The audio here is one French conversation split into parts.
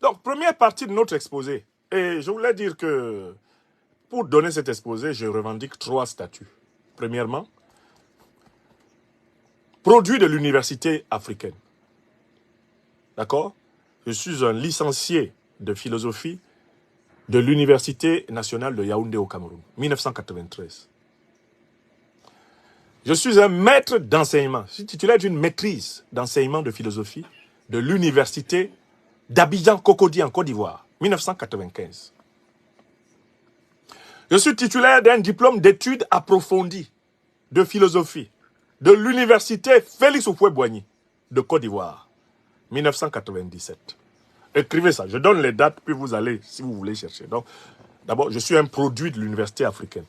Donc, première partie de notre exposé. Et je voulais dire que pour donner cet exposé, je revendique 3 statuts. Premièrement, produit de l'université africaine. D'accord? Je suis un licencié de philosophie de l'Université nationale de Yaoundé au Cameroun, 1993. Je suis un maître d'enseignement. Je suis titulaire d'une maîtrise d'enseignement de philosophie de l'Université d'Abidjan Cocody en Côte d'Ivoire, 1995. Je suis titulaire d'un diplôme d'études approfondies de philosophie de l'Université Félix Houphouët-Boigny de Côte d'Ivoire, 1997. Écrivez ça, je donne les dates, puis vous allez, si vous voulez chercher. Donc, d'abord, je suis un produit de l'université africaine.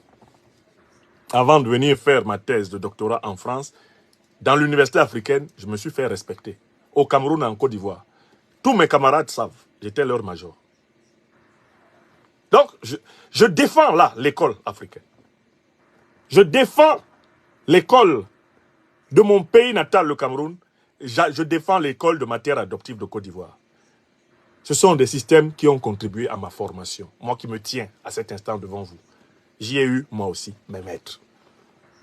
Avant de venir faire ma thèse de doctorat en France, dans l'université africaine, je me suis fait respecter. Au Cameroun et en Côte d'Ivoire. Tous mes camarades savent, j'étais leur major. Donc, je défends là l'école africaine. Je défends l'école de mon pays natal, le Cameroun. Je défends l'école de ma terre adoptive de Côte d'Ivoire. Ce sont des systèmes qui ont contribué à ma formation. Moi qui me tiens à cet instant devant vous. J'y ai eu, moi aussi, mes maîtres.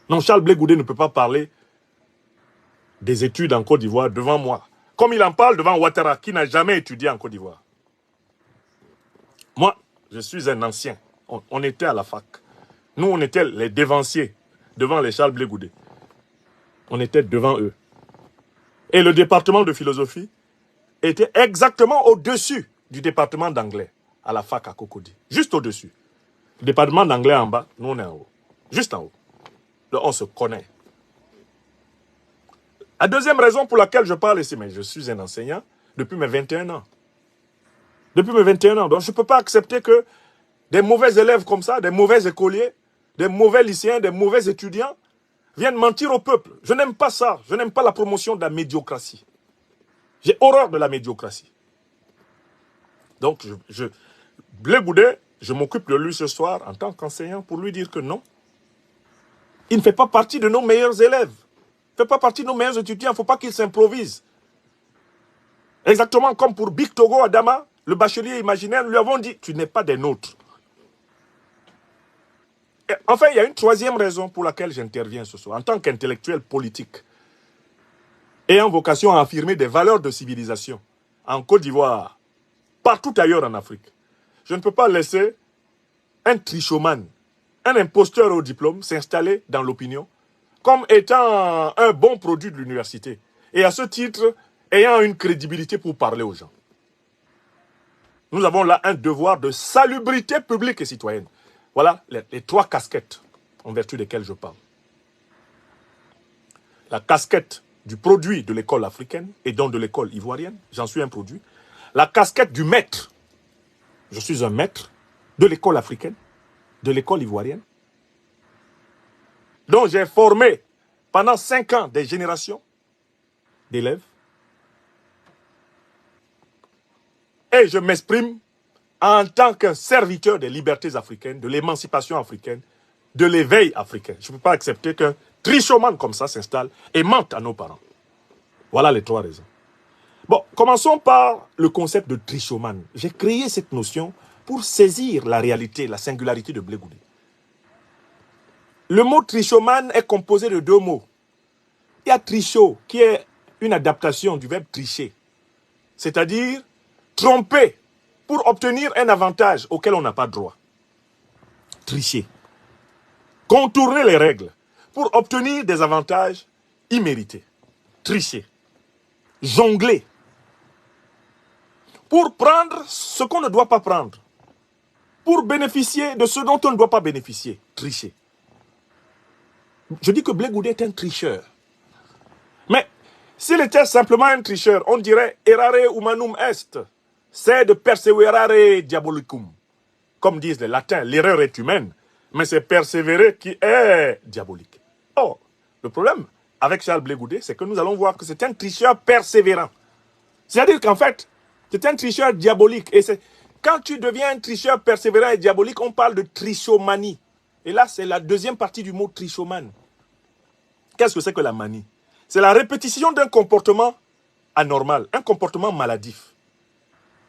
Non, Charles Blé Goudé ne peut pas parler des études en Côte d'Ivoire devant moi. Comme il en parle devant Ouattara, qui n'a jamais étudié en Côte d'Ivoire. Moi, je suis un ancien. On était à la fac. Nous, on était les dévanciers devant les Charles Blé Goudé. On était devant eux. Et le département de philosophie était exactement au-dessus du département d'anglais à la fac à Cocody. Juste au-dessus. Le département d'anglais en bas, nous on est en haut. Juste en haut. Donc on se connaît. La deuxième raison pour laquelle je parle ici, mais je suis un enseignant depuis mes 21 ans. Depuis mes 21 ans. Donc je ne peux pas accepter que des mauvais élèves comme ça, des mauvais écoliers, des mauvais lycéens, des mauvais étudiants viennent mentir au peuple. Je n'aime pas ça. Je n'aime pas la promotion de la médiocratie. J'ai horreur de la médiocratie. Donc, Blé Goudé, je m'occupe de lui ce soir en tant qu'enseignant pour lui dire que non. Il ne fait pas partie de nos meilleurs élèves. Il ne fait pas partie de nos meilleurs étudiants. Il ne faut pas qu'il s'improvise. Exactement comme pour Big Togo Adama, le bachelier imaginaire, nous lui avons dit, tu n'es pas des nôtres. Et enfin, il y a une troisième raison pour laquelle j'interviens ce soir. En tant qu'intellectuel politique, ayant vocation à affirmer des valeurs de civilisation en Côte d'Ivoire, partout ailleurs en Afrique. Je ne peux pas laisser un trichomane, un imposteur au diplôme s'installer dans l'opinion comme étant un bon produit de l'université. Et à ce titre, ayant une crédibilité pour parler aux gens. Nous avons là un devoir de salubrité publique et citoyenne. Voilà les 3 casquettes en vertu desquelles je parle. La casquette du produit de l'école africaine et donc de l'école ivoirienne, j'en suis un produit. La casquette du maître, je suis un maître de l'école africaine, de l'école ivoirienne, dont j'ai formé pendant 5 ans des générations d'élèves. Et je m'exprime en tant qu'un serviteur des libertés africaines, de l'émancipation africaine, de l'éveil africain. Je ne peux pas accepter qu'un trichomane comme ça s'installe et mente à nos parents. Voilà les 3 raisons. Bon, commençons par le concept de trichomane. J'ai créé cette notion pour saisir la réalité, la singularité de Blé Goudé. Le mot trichomane est composé de 2 mots. Il y a trichot, qui est une adaptation du verbe tricher, c'est-à-dire tromper pour obtenir un avantage auquel on n'a pas droit. Tricher. Contourner les règles pour obtenir des avantages immérités. Tricher. Jongler. Pour prendre ce qu'on ne doit pas prendre. Pour bénéficier de ce dont on ne doit pas bénéficier. Tricher. Je dis que Blé Goudé est un tricheur. Mais s'il était simplement un tricheur, on dirait errare humanum est. C'est de perseverare diabolicum. Comme disent les latins, l'erreur est humaine, mais c'est persévérer qui est diabolique. Or, le problème avec Charles Blé Goudé, c'est que nous allons voir que c'est un tricheur persévérant. C'est-à-dire qu'en fait, c'est un tricheur diabolique. Et quand tu deviens un tricheur persévérant et diabolique, on parle de trichomanie. Et là, c'est la deuxième partie du mot trichomane. Qu'est-ce que c'est que la manie? C'est la répétition d'un comportement anormal, un comportement maladif.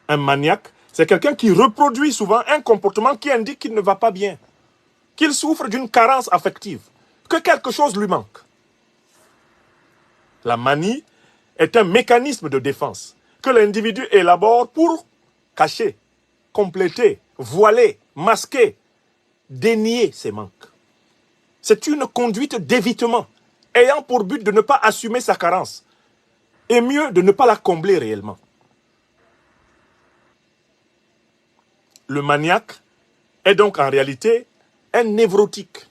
Un maniaque, c'est quelqu'un qui reproduit souvent un comportement qui indique qu'il ne va pas bien, qu'il souffre d'une carence affective, que quelque chose lui manque. La manie est un mécanisme de défense que l'individu élabore pour cacher, compléter, voiler, masquer, dénier ses manques. C'est une conduite d'évitement, ayant pour but de ne pas assumer sa carence, et mieux de ne pas la combler réellement. Le maniaque est donc en réalité un névrotique,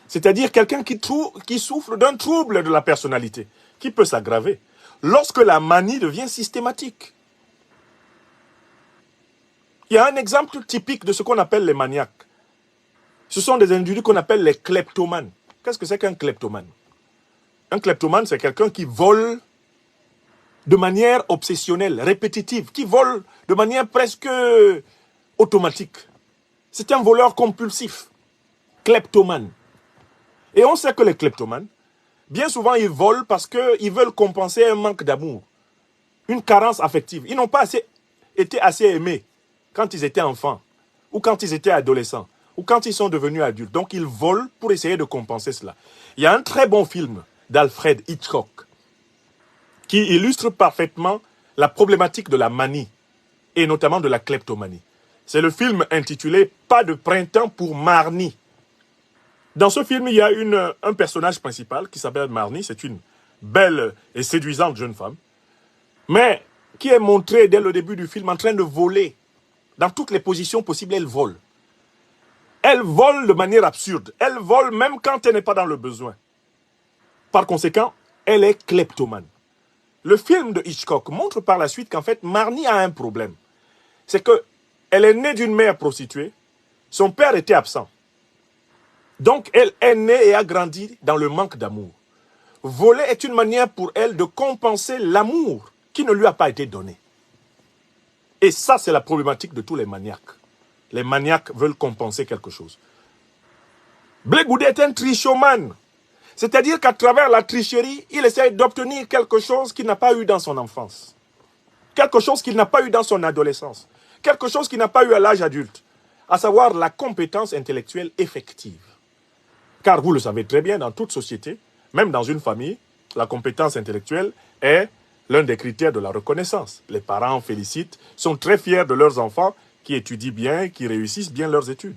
c'est-à-dire quelqu'un qui souffre d'un trouble de la personnalité, qui peut s'aggraver lorsque la manie devient systématique. Il y a un exemple typique de ce qu'on appelle les maniaques. Ce sont des individus qu'on appelle les kleptomanes. Qu'est-ce que c'est qu'un kleptomane? Un kleptomane, c'est quelqu'un qui vole de manière obsessionnelle, répétitive, qui vole de manière presque automatique. C'est un voleur compulsif, kleptomane. Et on sait que les kleptomanes, bien souvent, ils volent parce qu'ils veulent compenser un manque d'amour, une carence affective. Ils n'ont pas été assez aimés quand ils étaient enfants, ou quand ils étaient adolescents, ou quand ils sont devenus adultes. Donc, ils volent pour essayer de compenser cela. Il y a un très bon film d'Alfred Hitchcock qui illustre parfaitement la problématique de la manie, et notamment de la kleptomanie. C'est le film intitulé « Pas de printemps pour Marnie ». Dans ce film, il y a un personnage principal qui s'appelle Marnie. C'est une belle et séduisante jeune femme, mais qui est montrée dès le début du film en train de voler. Dans toutes les positions possibles, elle vole. Elle vole de manière absurde. Elle vole même quand elle n'est pas dans le besoin. Par conséquent, elle est kleptomane. Le film de Hitchcock montre par la suite qu'en fait, Marnie a un problème. C'est qu'elle est née d'une mère prostituée. Son père était absent. Donc, elle est née et a grandi dans le manque d'amour. Voler est une manière pour elle de compenser l'amour qui ne lui a pas été donné. Et ça, c'est la problématique de tous les maniaques. Les maniaques veulent compenser quelque chose. Blé Goudé est un trichomane. C'est-à-dire qu'à travers la tricherie, il essaie d'obtenir quelque chose qu'il n'a pas eu dans son enfance. Quelque chose qu'il n'a pas eu dans son adolescence. Quelque chose qu'il n'a pas eu à l'âge adulte. À savoir la compétence intellectuelle effective. Car vous le savez très bien, dans toute société, même dans une famille, la compétence intellectuelle est l'un des critères de la reconnaissance. Les parents félicitent, sont très fiers de leurs enfants qui étudient bien, qui réussissent bien leurs études.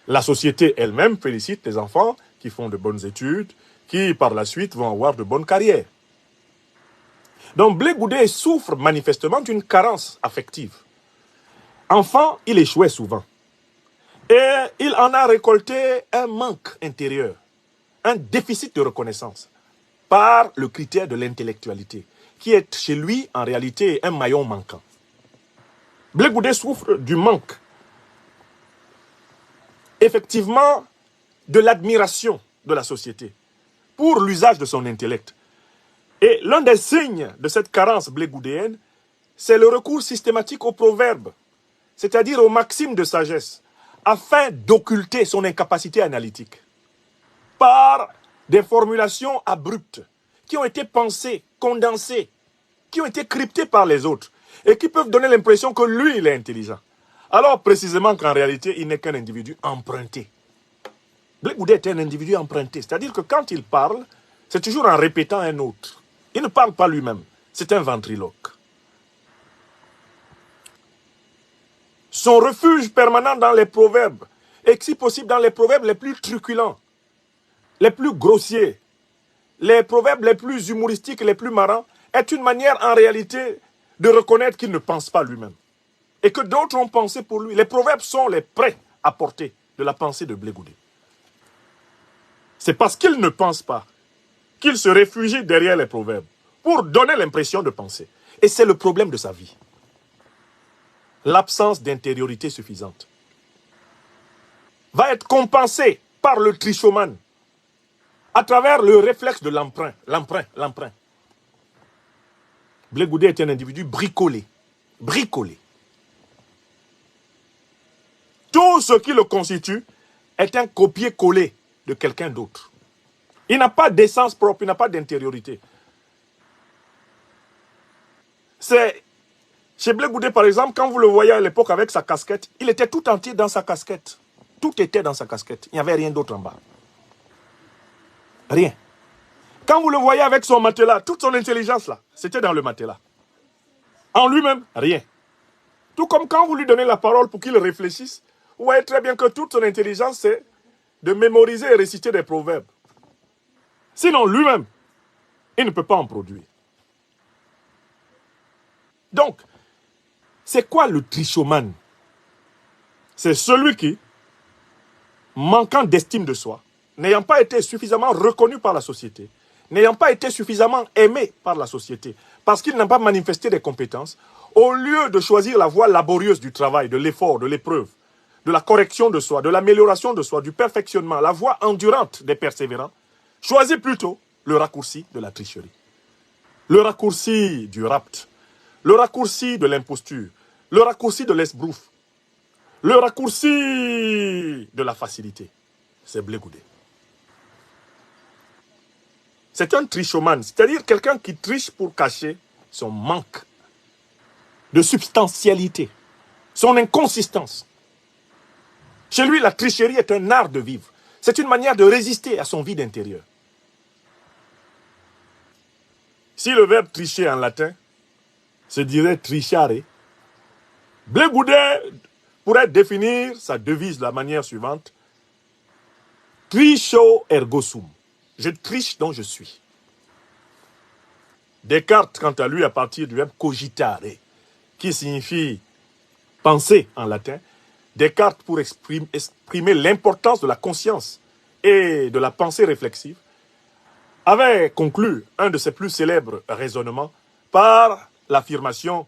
La société elle-même félicite les enfants qui font de bonnes études, qui par la suite vont avoir de bonnes carrières. Donc Blé Goudé souffre manifestement d'une carence affective. Enfant, il échouait souvent. Et il en a récolté un manque intérieur, un déficit de reconnaissance par le critère de l'intellectualité, qui est chez lui en réalité un maillon manquant. Blé Goudé souffre du manque, effectivement, de l'admiration de la société pour l'usage de son intellect. Et l'un des signes de cette carence blégoudéenne, c'est le recours systématique aux proverbes, c'est-à-dire aux maximes de sagesse, afin d'occulter son incapacité analytique par des formulations abruptes qui ont été pensées, condensées, qui ont été cryptées par les autres et qui peuvent donner l'impression que lui, il est intelligent. Alors précisément qu'en réalité, il n'est qu'un individu emprunté. Blé Goudé est un individu emprunté, c'est-à-dire que quand il parle, c'est toujours en répétant un autre. Il ne parle pas lui-même, c'est un ventriloque. Son refuge permanent dans les proverbes, et si possible dans les proverbes les plus truculents, les plus grossiers, les proverbes les plus humoristiques, les plus marrants, est une manière en réalité de reconnaître qu'il ne pense pas lui-même. Et que d'autres ont pensé pour lui. Les proverbes sont les prêts à porter de la pensée de Blé Goudé. C'est parce qu'il ne pense pas qu'il se réfugie derrière les proverbes pour donner l'impression de penser. Et c'est le problème de sa vie. L'absence d'intériorité suffisante va être compensée par le trichomane à travers le réflexe de l'emprunt. L'emprunt. Blé Goudé est un individu bricolé. Bricolé. Tout ce qui le constitue est un copier-coller de quelqu'un d'autre. Il n'a pas d'essence propre, il n'a pas d'intériorité. C'est Chez Blé Goudé, par exemple, quand vous le voyez à l'époque avec sa casquette, il était tout entier dans sa casquette. Tout était dans sa casquette. Il n'y avait rien d'autre en bas. Rien. Quand vous le voyez avec son matelas, toute son intelligence là, c'était dans le matelas. En lui-même, rien. Tout comme quand vous lui donnez la parole pour qu'il réfléchisse, vous voyez très bien que toute son intelligence, c'est de mémoriser et réciter des proverbes. Sinon, lui-même, il ne peut pas en produire. Donc, c'est quoi le trichomane? C'est celui qui, manquant d'estime de soi, n'ayant pas été suffisamment reconnu par la société, n'ayant pas été suffisamment aimé par la société, parce qu'il n'a pas manifesté des compétences, au lieu de choisir la voie laborieuse du travail, de l'effort, de l'épreuve, de la correction de soi, de l'amélioration de soi, du perfectionnement, la voie endurante des persévérants, choisit plutôt le raccourci de la tricherie. Le raccourci du rapt, le raccourci de l'imposture, le raccourci de l'esbrouf, le raccourci de la facilité. C'est Blé Goudé. C'est un trichomane, c'est-à-dire quelqu'un qui triche pour cacher son manque de substantialité, son inconsistance. Chez lui, la tricherie est un art de vivre. C'est une manière de résister à son vide intérieur. Si le verbe tricher en latin se dirait trichare, Blé Goudé pourrait définir sa devise de la manière suivante. Tricho ergo sum. Je triche dont je suis. Descartes, quant à lui, à partir du verbe cogitare, qui signifie penser en latin, Descartes, pour exprimer l'importance de la conscience et de la pensée réflexive, avait conclu un de ses plus célèbres raisonnements par l'affirmation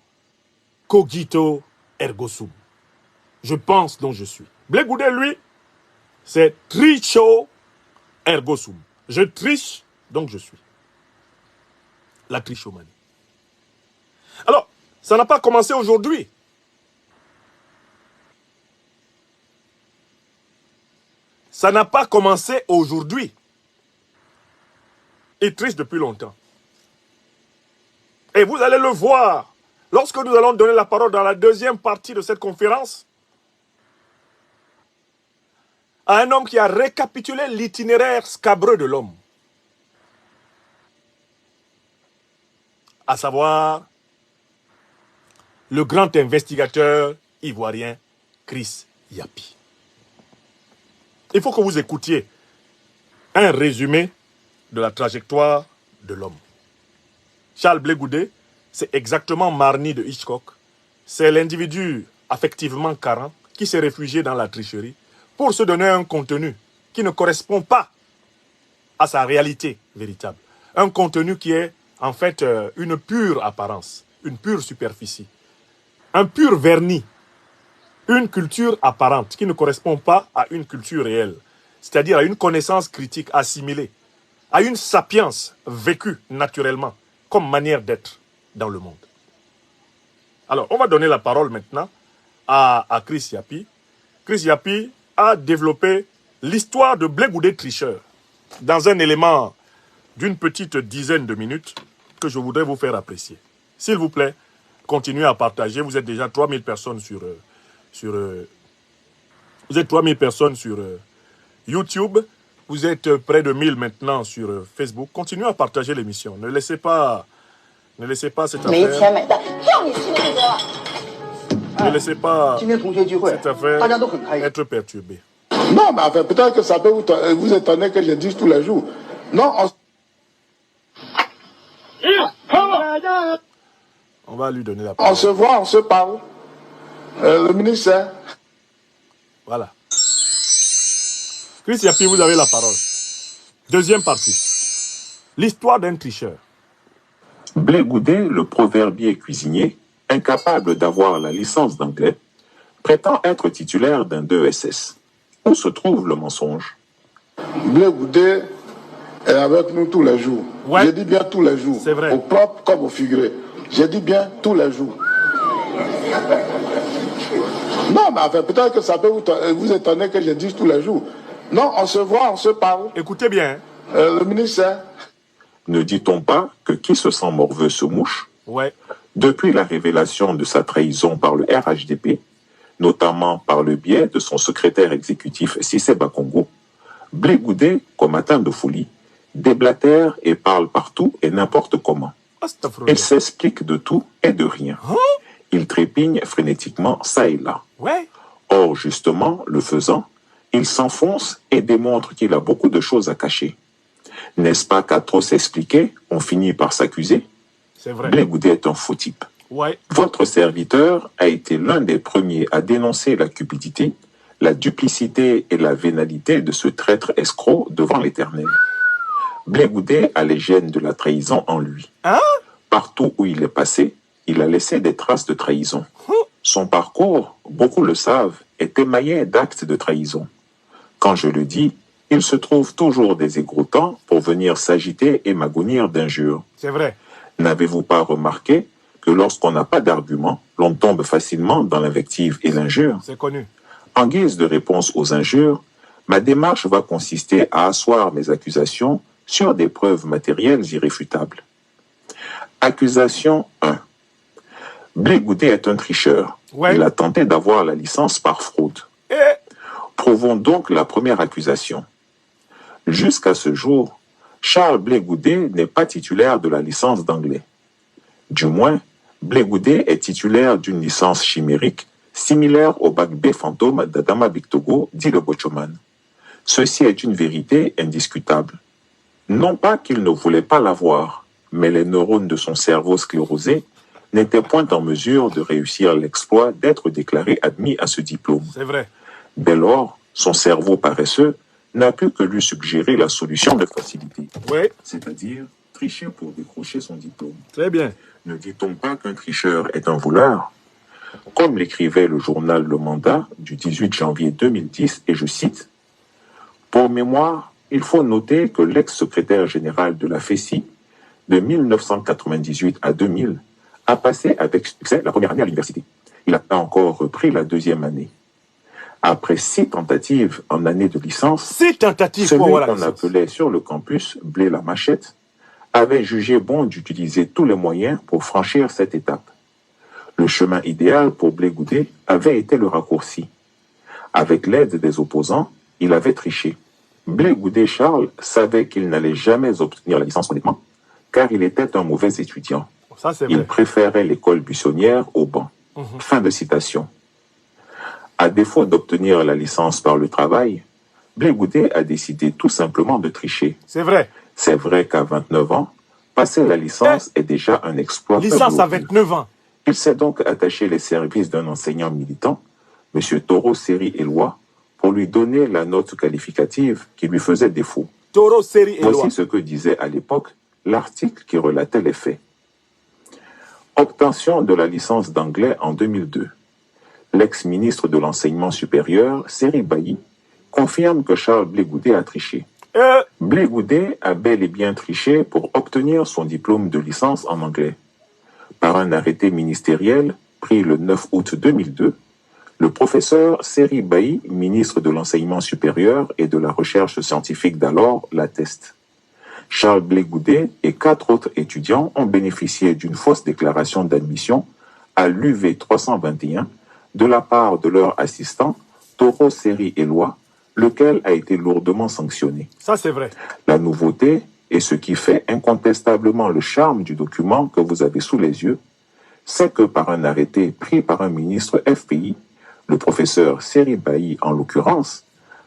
cogito ergo sum. Je pense dont je suis. Blé Goudé, lui, c'est tricho ergo sum. Je triche donc je suis. La trichomanie. Alors, ça n'a pas commencé aujourd'hui. Ça n'a pas commencé aujourd'hui. Il triche depuis longtemps. Et vous allez le voir lorsque nous allons donner la parole dans la deuxième partie de cette conférence à un homme qui a récapitulé l'itinéraire scabreux de l'homme. À savoir le grand investigateur ivoirien Chris Yapi. Il faut que vous écoutiez un résumé de la trajectoire de l'homme. Charles Blé Goudé, c'est exactement Marnie de Hitchcock. C'est l'individu affectivement carent qui s'est réfugié dans la tricherie pour se donner un contenu qui ne correspond pas à sa réalité véritable. Un contenu qui est en fait une pure apparence, une pure superficie, un pur vernis, une culture apparente qui ne correspond pas à une culture réelle, c'est-à-dire à une connaissance critique assimilée, à une sapience vécue naturellement comme manière d'être dans le monde. Alors, on va donner la parole maintenant à Chris Yapi. Chris Yapi a développé l'histoire de Blé Goudé tricheur dans un élément d'une petite dizaine de minutes que je voudrais vous faire apprécier. S'il vous plaît, continuez à partager. Vous êtes déjà 3000 personnes sur YouTube. Vous êtes près de 1000 maintenant sur Facebook. Continuez à partager l'émission. Ne laissez pas cette affaire. Ne laissez pas cette affaire être perturbée. Non, mais enfin, peut-être que ça peut vous étonner que je dise tous les jours. Non, on va lui donner la parole. On se voit, on se parle. Le ministère. Voilà. Chris Yapi, vous avez la parole. Deuxième partie. L'histoire d'un tricheur. Blé Goudé, le proverbier cuisinier, incapable d'avoir la licence d'anglais, prétend être titulaire d'un 2SS. Où se trouve le mensonge? Blé Goudé est avec nous tous les jours. Ouais. Je dis bien tous les jours. C'est vrai. Au propre comme au figuré. Je dis bien tous les jours. Non, mais enfin, peut-être que ça peut vous étonner que je dise tous les jours. Non, on se voit, on se parle. Écoutez bien. Le ministère. Ne dit-on pas que qui se sent morveux se mouche? Ouais. Depuis la révélation de sa trahison par le RHDP, notamment par le biais de son secrétaire exécutif Cissé Bakongo, Blé Goudé, comme atteint de folie, déblatère et parle partout et n'importe comment. Astaghfirullah. Il s'explique de tout et de rien. Il trépigne frénétiquement ça et là. Ouais. Or, justement, le faisant, il s'enfonce et démontre qu'il a beaucoup de choses à cacher. N'est-ce pas qu'à trop s'expliquer, on finit par s'accuser? C'est vrai. Blé Goudé est un faux type. Ouais. Votre serviteur a été l'un des premiers à dénoncer la cupidité, la duplicité et la vénalité de ce traître escroc devant l'Éternel. Blé Goudé a les gènes de la trahison en lui. Hein? Partout où il est passé, il a laissé des traces de trahison. Son parcours, beaucoup le savent, est émaillé d'actes de trahison. Quand je le dis, il se trouve toujours des égroutants pour venir s'agiter et m'agonir d'injures. C'est vrai. N'avez-vous pas remarqué que lorsqu'on n'a pas d'argument, l'on tombe facilement dans l'invective et l'injure? C'est connu. En guise de réponse aux injures, ma démarche va consister à asseoir mes accusations sur des preuves matérielles irréfutables. Accusation 1. Blé Goudé est un tricheur. Ouais. Il a tenté d'avoir la licence par fraude. Et Prouvons donc la première accusation. Jusqu'à ce jour, Charles Blé Goudé n'est pas titulaire de la licence d'anglais. Du moins, Blé Goudé est titulaire d'une licence chimérique similaire au bac B fantôme d'Adama Bictogo, dit le Bochoman. Ceci est une vérité indiscutable. Non pas qu'il ne voulait pas l'avoir, mais les neurones de son cerveau sclérosé n'étaient point en mesure de réussir l'exploit d'être déclaré admis à ce diplôme. c'est vrai. Dès lors, son cerveau paresseux n'a pu que lui suggérer la solution de facilité, Ouais. c'est-à-dire tricher pour décrocher son diplôme. Très bien. Ne dit-on pas qu'un tricheur est un voleur? Comme l'écrivait le journal Le Mandat du 18 janvier 2010, et je cite, « Pour mémoire, il faut noter que l'ex-secrétaire général de la FESI, de 1998 à 2000, a passé avec succès la première année à l'université. Il a encore repris la deuxième année. Après 6 tentatives en année de licence, 6 tentatives celui pour avoir la qu'on licence. appelait sur le campus Blé la Machette avait jugé bon d'utiliser tous les moyens pour franchir cette étape. Le chemin idéal pour Blé Goudé avait été le raccourci. Avec l'aide des opposants, il avait triché. Blé Goudé Charles savait qu'il n'allait jamais obtenir la licence honnêtement, car il était un mauvais étudiant. Ça, c'est Il vrai. préférait l'école buissonnière au banc. Fin de citation. À défaut d'obtenir la licence par le travail, Blé Goudé a décidé tout simplement de tricher. C'est vrai. C'est vrai qu'à 29 ans, passer la licence est déjà un exploit. Licence à glorieux. 29 ans. Il s'est donc attaché les services d'un enseignant militant, M. Toro Seri Eloi, pour lui donner la note qualificative qui lui faisait défaut. Toro, série et loi. Voici ce que disait à l'époque l'article qui relatait les faits. Obtention de la licence d'anglais en 2002. L'ex-ministre de l'Enseignement supérieur, Seri Bailly, confirme que Charles Blé Goudé a triché. Blé Goudé a bel et bien triché pour obtenir son diplôme de licence en anglais. Par un arrêté ministériel pris le 9 août 2002, le professeur Seri Bailly, ministre de l'Enseignement supérieur et de la Recherche scientifique d'alors, l'atteste. Charles Blé Goudé et 4 autres étudiants ont bénéficié d'une fausse déclaration d'admission à l'UV 321 de la part de leur assistant, Toro Seri Eloi, lequel a été lourdement sanctionné. Ça, c'est vrai. La nouveauté, et ce qui fait incontestablement le charme du document que vous avez sous les yeux, c'est que par un arrêté pris par un ministre FPI, le professeur Seri Bailly en l'occurrence,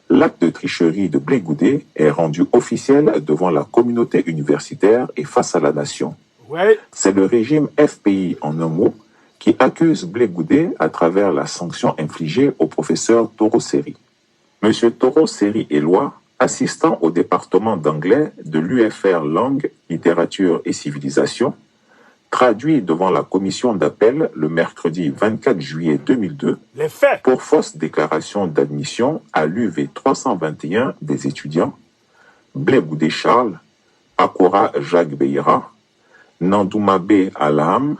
l'acte de tricherie de Blé Goudé est rendu officiel devant la communauté universitaire et face à la nation. Ouais. C'est le régime FPI en un mot qui accuse Blé Goudé à travers la sanction infligée au professeur Toro Seri. Monsieur Toro Seri Eloi, assistant au département d'anglais de l'UFR Langue, Littérature et Civilisation, traduit devant la commission d'appel le mercredi 24 juillet 2002 Les faits. pour fausse déclaration d'admission à l'UV 321 des étudiants Blé Goudé Charles, Akora Jacques Beira, Nandoumabe Alham,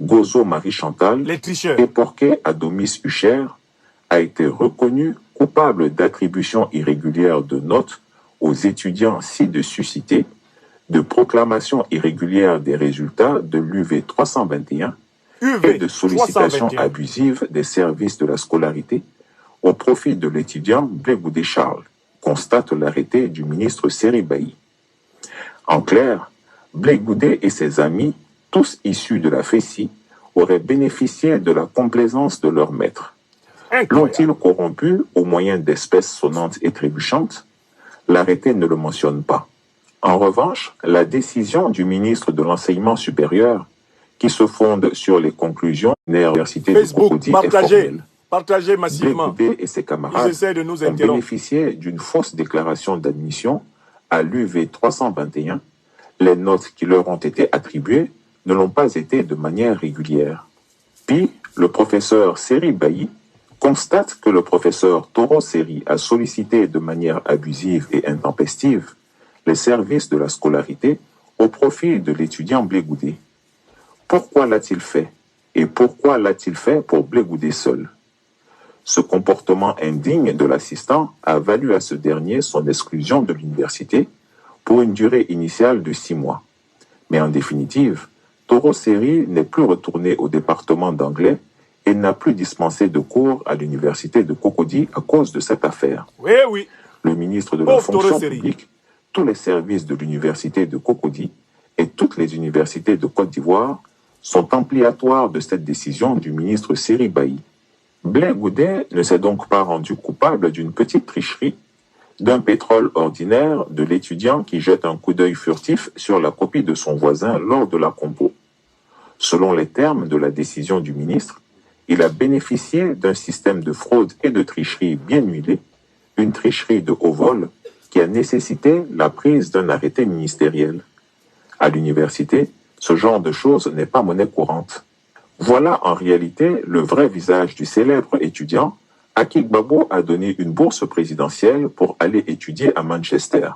Gozo Marie Chantal Les tricheurs. et Porquet Adomis Hucher a été reconnu coupable d'attribution irrégulière de notes aux étudiants ci-dessus cités de proclamation irrégulière des résultats de l'UV 321 et de sollicitation abusive des services de la scolarité au profit de l'étudiant Blé Goudé Charles, constate l'arrêté du ministre Seri Bailly. En clair, Blé Goudé et ses amis, tous issus de la FESI, auraient bénéficié de la complaisance de leur maître. L'ont-ils corrompu au moyen d'espèces sonnantes et trébuchantes? L'arrêté ne le mentionne pas. En revanche, la décision du ministre de l'Enseignement supérieur, qui se fonde sur les conclusions de l'université de Cocody, est formelle. Partagez massivement. Blé Goudé et ses camarades ont bénéficié d'une fausse déclaration d'admission à l'UV 321. Les notes qui leur ont été attribuées ne l'ont pas été de manière régulière. Puis, le professeur Seri Bailly constate que le professeur Toro Seri a sollicité de manière abusive et intempestive les services de la scolarité au profit de l'étudiant Blé Goudé. Pourquoi l'a-t-il fait? Et pourquoi l'a-t-il fait pour Blé Goudé seul? Ce comportement indigne de l'assistant a valu à ce dernier son exclusion de l'université pour une durée initiale de 6 mois. Mais en définitive, Toro Seri n'est plus retourné au département d'anglais et n'a plus dispensé de cours à l'université de Cocody à cause de cette affaire. Oui, oui. Le ministre de la fonction publique, tous les services de l'université de Cocody et toutes les universités de Côte d'Ivoire sont ampliatoires de cette décision du ministre Seri Bailly. Blé Goudé ne s'est donc pas rendu coupable d'une petite tricherie, d'un pétrole ordinaire de l'étudiant qui jette un coup d'œil furtif sur la copie de son voisin lors de la compo. Selon les termes de la décision du ministre, il a bénéficié d'un système de fraude et de tricherie bien huilé, une tricherie de haut vol qui a nécessité la prise d'un arrêté ministériel. À l'université, ce genre de choses n'est pas monnaie courante. Voilà en réalité le vrai visage du célèbre étudiant à qui Gbagbo a donné une bourse présidentielle pour aller étudier à Manchester.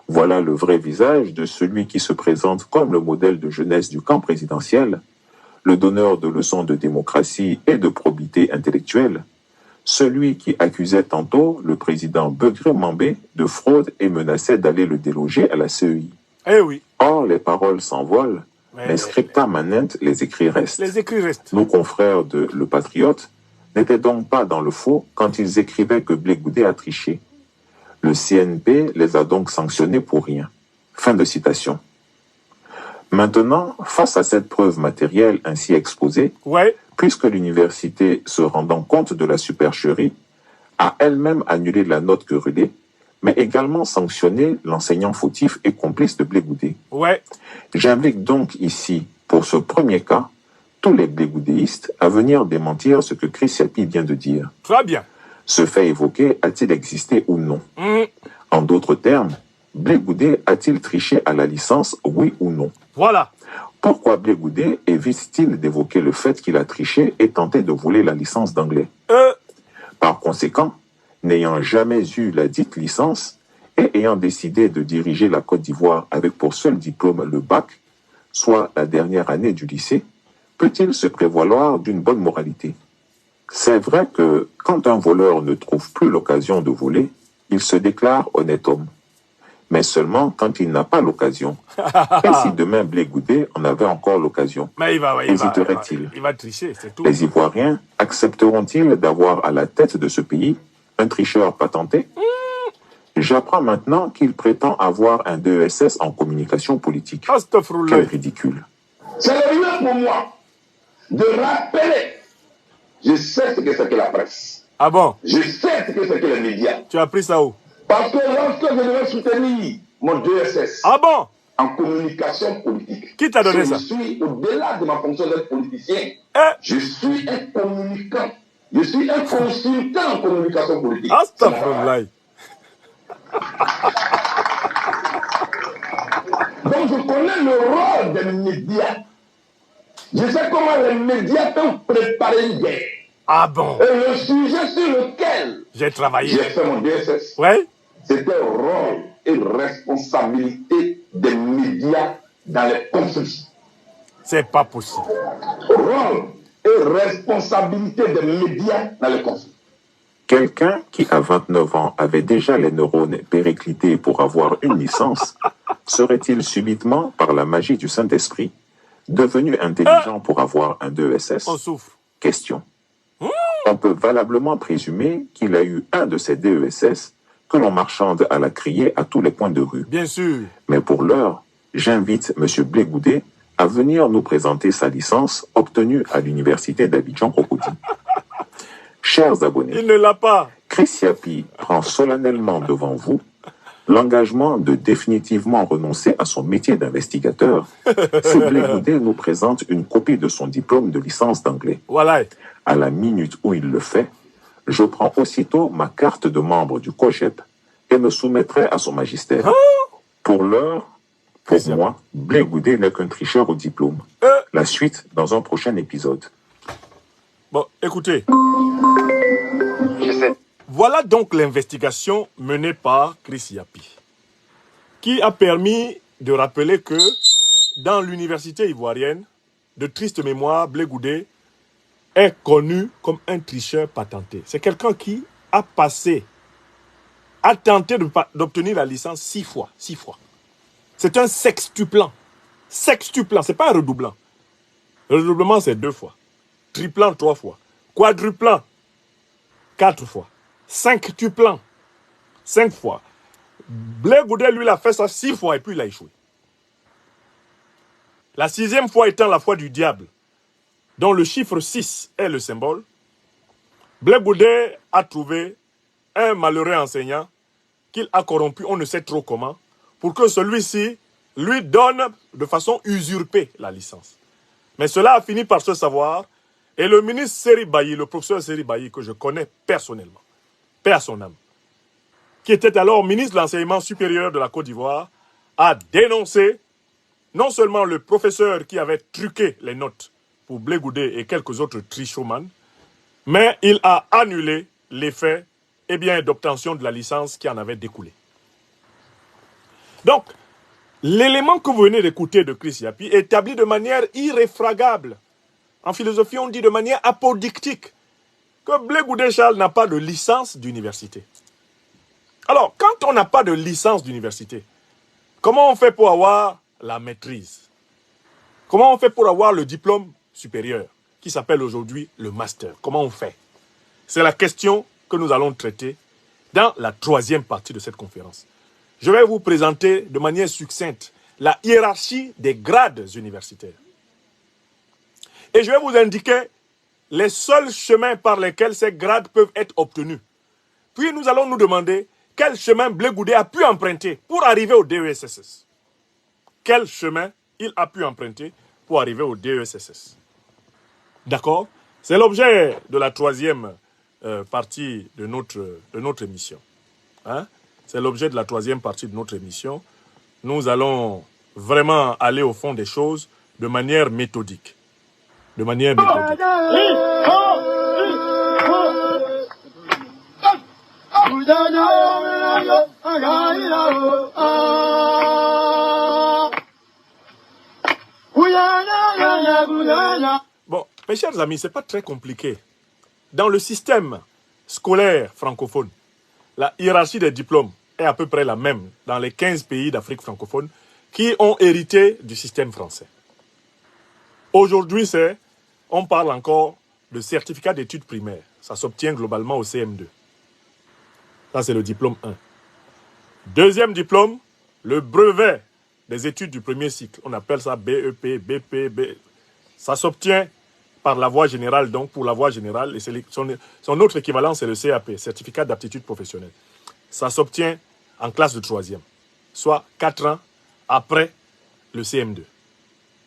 Voilà le vrai visage de celui qui se présente comme le modèle de jeunesse du camp présidentiel, le donneur de leçons de démocratie et de probité intellectuelle, celui qui accusait tantôt le président Begré Mambé de fraude et menaçait d'aller le déloger à la CEI. Eh oui. Or, les paroles s'envolent, mais scripta manent, les écrits restent. Les écrits restent. Nos confrères de Le Patriote n'étaient donc pas dans le faux quand ils écrivaient que Blé Goudé a triché. Le CNP les a donc sanctionnés pour rien. Fin de citation. Maintenant, face à cette preuve matérielle ainsi exposée, puisque l'université, se rendant compte de la supercherie, a elle-même annulé la note querellée, mais également sanctionné l'enseignant fautif et complice de Blé Goudé. J'invite donc ici, pour ce premier cas, tous les blégoudéistes à venir démentir ce que Chris Yapi vient de dire. Très bien. Ce fait évoqué a-t-il existé ou non? En d'autres termes, Blé Goudé a-t-il triché à la licence, oui ou non? Voilà. Pourquoi Blé Goudé évite-t-il d'évoquer le fait qu'il a triché et tenté de voler la licence d'anglais? Par conséquent, n'ayant jamais eu la dite licence et ayant décidé de diriger la Côte d'Ivoire avec pour seul diplôme le bac, soit la dernière année du lycée, peut-il se prévaloir d'une bonne moralité? C'est vrai que quand un voleur ne trouve plus l'occasion de voler, il se déclare honnête homme. Mais seulement quand il n'a pas l'occasion. Et si demain Blé Goudé en avait encore l'occasion, hésiterait-il? Il va tricher, c'est tout. Les Ivoiriens accepteront-ils d'avoir à la tête de ce pays un tricheur patenté? J'apprends maintenant qu'il prétend avoir un DESS en communication politique. Quel ridicule. C'est le mieux pour moi de rappeler. Je sais ce que c'est que la presse. Ah bon? Je sais ce que c'est que les médias. Tu as appris ça où? Parce que lorsque je devais soutenir mon DSS en communication politique, qui t'a donné ça? Je suis au-delà de ma fonction d'être politicien. Je suis un communicant. Je suis un consultant en communication politique. Astaghfirullah. Donc je connais le rôle des médias. Je sais comment les médias peuvent préparer une guerre. Ah bon? Et le sujet sur lequel j'ai travaillé, j'ai fait mon DSS, c'était le rôle et responsabilité des médias dans les conflits. C'est pas possible. Rôle et responsabilité des médias dans les conflits. Quelqu'un qui, à 29 ans, avait déjà les neurones périclités pour avoir une licence, Serait-il subitement, par la magie du Saint-Esprit, devenu intelligent pour avoir un DESS? On souffre. Question. On peut valablement présumer qu'il a eu un de ces DESS que l'on marchande à la criée à tous les coins de rue. Bien sûr. Mais pour l'heure, j'invite M. Blé Goudet à venir nous présenter sa licence obtenue à l'université d'Abidjan-Cocody. Chers abonnés, il ne l'a pas. Chris Yapi prend solennellement devant vous l'engagement de définitivement renoncer à son métier d'investigateur. Si Blé Goudet nous présente une copie de son diplôme de licence d'anglais. Voilà. À la minute où il le fait, je prends aussitôt ma carte de membre du COGEP et me soumettrai à son magistère. Pour l'heure, pour moi, Blé Goudet n'est qu'un tricheur au diplôme. La suite dans un prochain épisode. Bon, écoutez. Voilà donc l'investigation menée par Chris Yapi, qui a permis de rappeler que dans l'université ivoirienne, de triste mémoire, Blé Goudet est connu comme un tricheur patenté. C'est quelqu'un qui a tenté d'obtenir la licence 6 fois. 6 fois. C'est un sextuplant. Sextuplant, ce n'est pas un redoublant. Le redoublement, c'est 2 fois. Triplant, 3 fois. Quadruplant, 4 fois. Cinqutuplant, 5 fois. Blé Goudet, lui, il a fait ça 6 fois et puis il a échoué. La 6e fois étant la fois du diable, dont le chiffre 6 est le symbole, Blé Goudet a trouvé un malheureux enseignant qu'il a corrompu, on ne sait trop comment, pour que celui-ci lui donne de façon usurpée la licence. Mais cela a fini par se savoir, et le ministre Seri Bailly, le professeur Seri Bailly, que je connais personnellement, paix à son âme, qui était alors ministre de l'enseignement supérieur de la Côte d'Ivoire, a dénoncé non seulement le professeur qui avait truqué les notes pour Blé Goudet et quelques autres trichomans, mais il a annulé l'effet d'obtention de la licence qui en avait découlé. Donc, l'élément que vous venez d'écouter de Chris Yapi établit de manière irréfragable. En philosophie, on dit de manière apodictique que Blé Goudet Charles n'a pas de licence d'université. Alors, quand on n'a pas de licence d'université, comment on fait pour avoir la maîtrise? Comment on fait pour avoir le diplôme supérieur, qui s'appelle aujourd'hui le master? Comment on fait? C'est la question que nous allons traiter dans la 3e partie de cette conférence. Je vais vous présenter de manière succincte la hiérarchie des grades universitaires. Et je vais vous indiquer les seuls chemins par lesquels ces grades peuvent être obtenus. Puis nous allons nous demander quel chemin Blé Goudet a pu emprunter pour arriver au DESS. Quel chemin il a pu emprunter pour arriver au DESS. D'accord? C'est l'objet de la 3e partie de notre émission. Hein? C'est l'objet de la 3e partie de notre émission. Nous allons vraiment aller au fond des choses de manière méthodique. De manière méthodique. Bon, mes chers amis, ce n'est pas très compliqué. Dans le système scolaire francophone, la hiérarchie des diplômes est à peu près la même dans les 15 pays d'Afrique francophone qui ont hérité du système français. Aujourd'hui, on parle encore de certificat d'études primaires. Ça s'obtient globalement au CM2. Ça, c'est le diplôme 1. Deuxième diplôme, le brevet des études du premier cycle. On appelle ça BEP, BP, Ça s'obtient par la voie générale, donc pour la voie générale. Et son autre équivalent, c'est le CAP, certificat d'aptitude professionnelle. Ça s'obtient en classe de 3e, soit 4 ans après le CM2.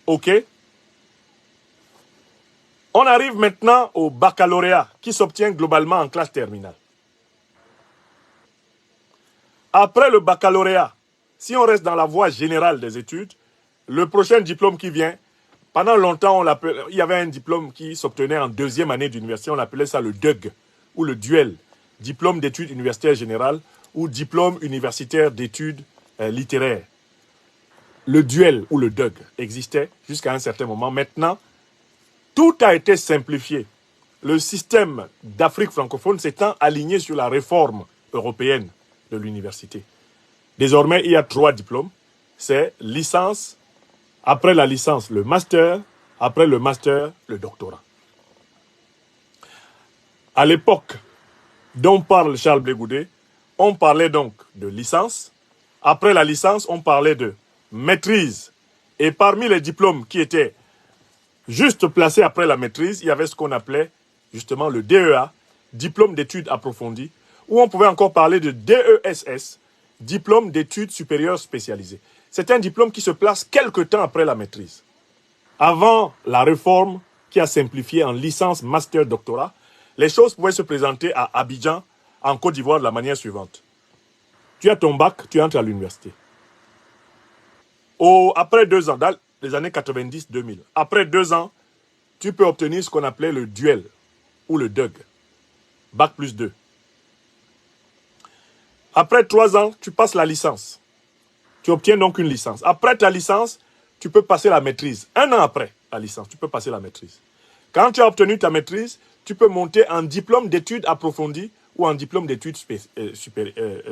OK? On arrive maintenant au baccalauréat qui s'obtient globalement en classe terminale. Après le baccalauréat, si on reste dans la voie générale des études, le prochain diplôme qui vient, pendant longtemps, il y avait un diplôme qui s'obtenait en 2e année d'université, on appelait ça le DUG, ou le DUEL, diplôme d'études universitaires générales, ou diplôme universitaire d'études littéraires. Le DUEL ou le DUG existait jusqu'à un certain moment. Maintenant, tout a été simplifié. Le système d'Afrique francophone s'étant aligné sur la réforme européenne de l'université. Désormais, il y a 3 diplômes. c'est licence, après la licence, le master, après le master, le doctorat. À l'époque dont parle Charles Blé Goudet, on parlait donc de licence. Après la licence, on parlait de maîtrise. Et parmi les diplômes qui étaient juste placés après la maîtrise, il y avait ce qu'on appelait justement le DEA, diplôme d'études approfondies, où on pouvait encore parler de DESS, diplôme d'études supérieures spécialisées. C'est un diplôme qui se place quelque temps après la maîtrise. Avant la réforme qui a simplifié en licence, master, doctorat, les choses pouvaient se présenter à Abidjan, en Côte d'Ivoire, de la manière suivante. Tu as ton bac, tu entres à l'université. Après 2 ans, dans les années 90-2000, après 2 ans, tu peux obtenir ce qu'on appelait le duel ou le DUG, bac plus 2. Après 3 ans, tu passes la licence. Tu obtiens donc une licence. Après ta licence, tu peux passer la maîtrise. 1 an après la licence, tu peux passer la maîtrise. Quand tu as obtenu ta maîtrise, tu peux monter en diplôme d'études approfondies ou en diplôme d'études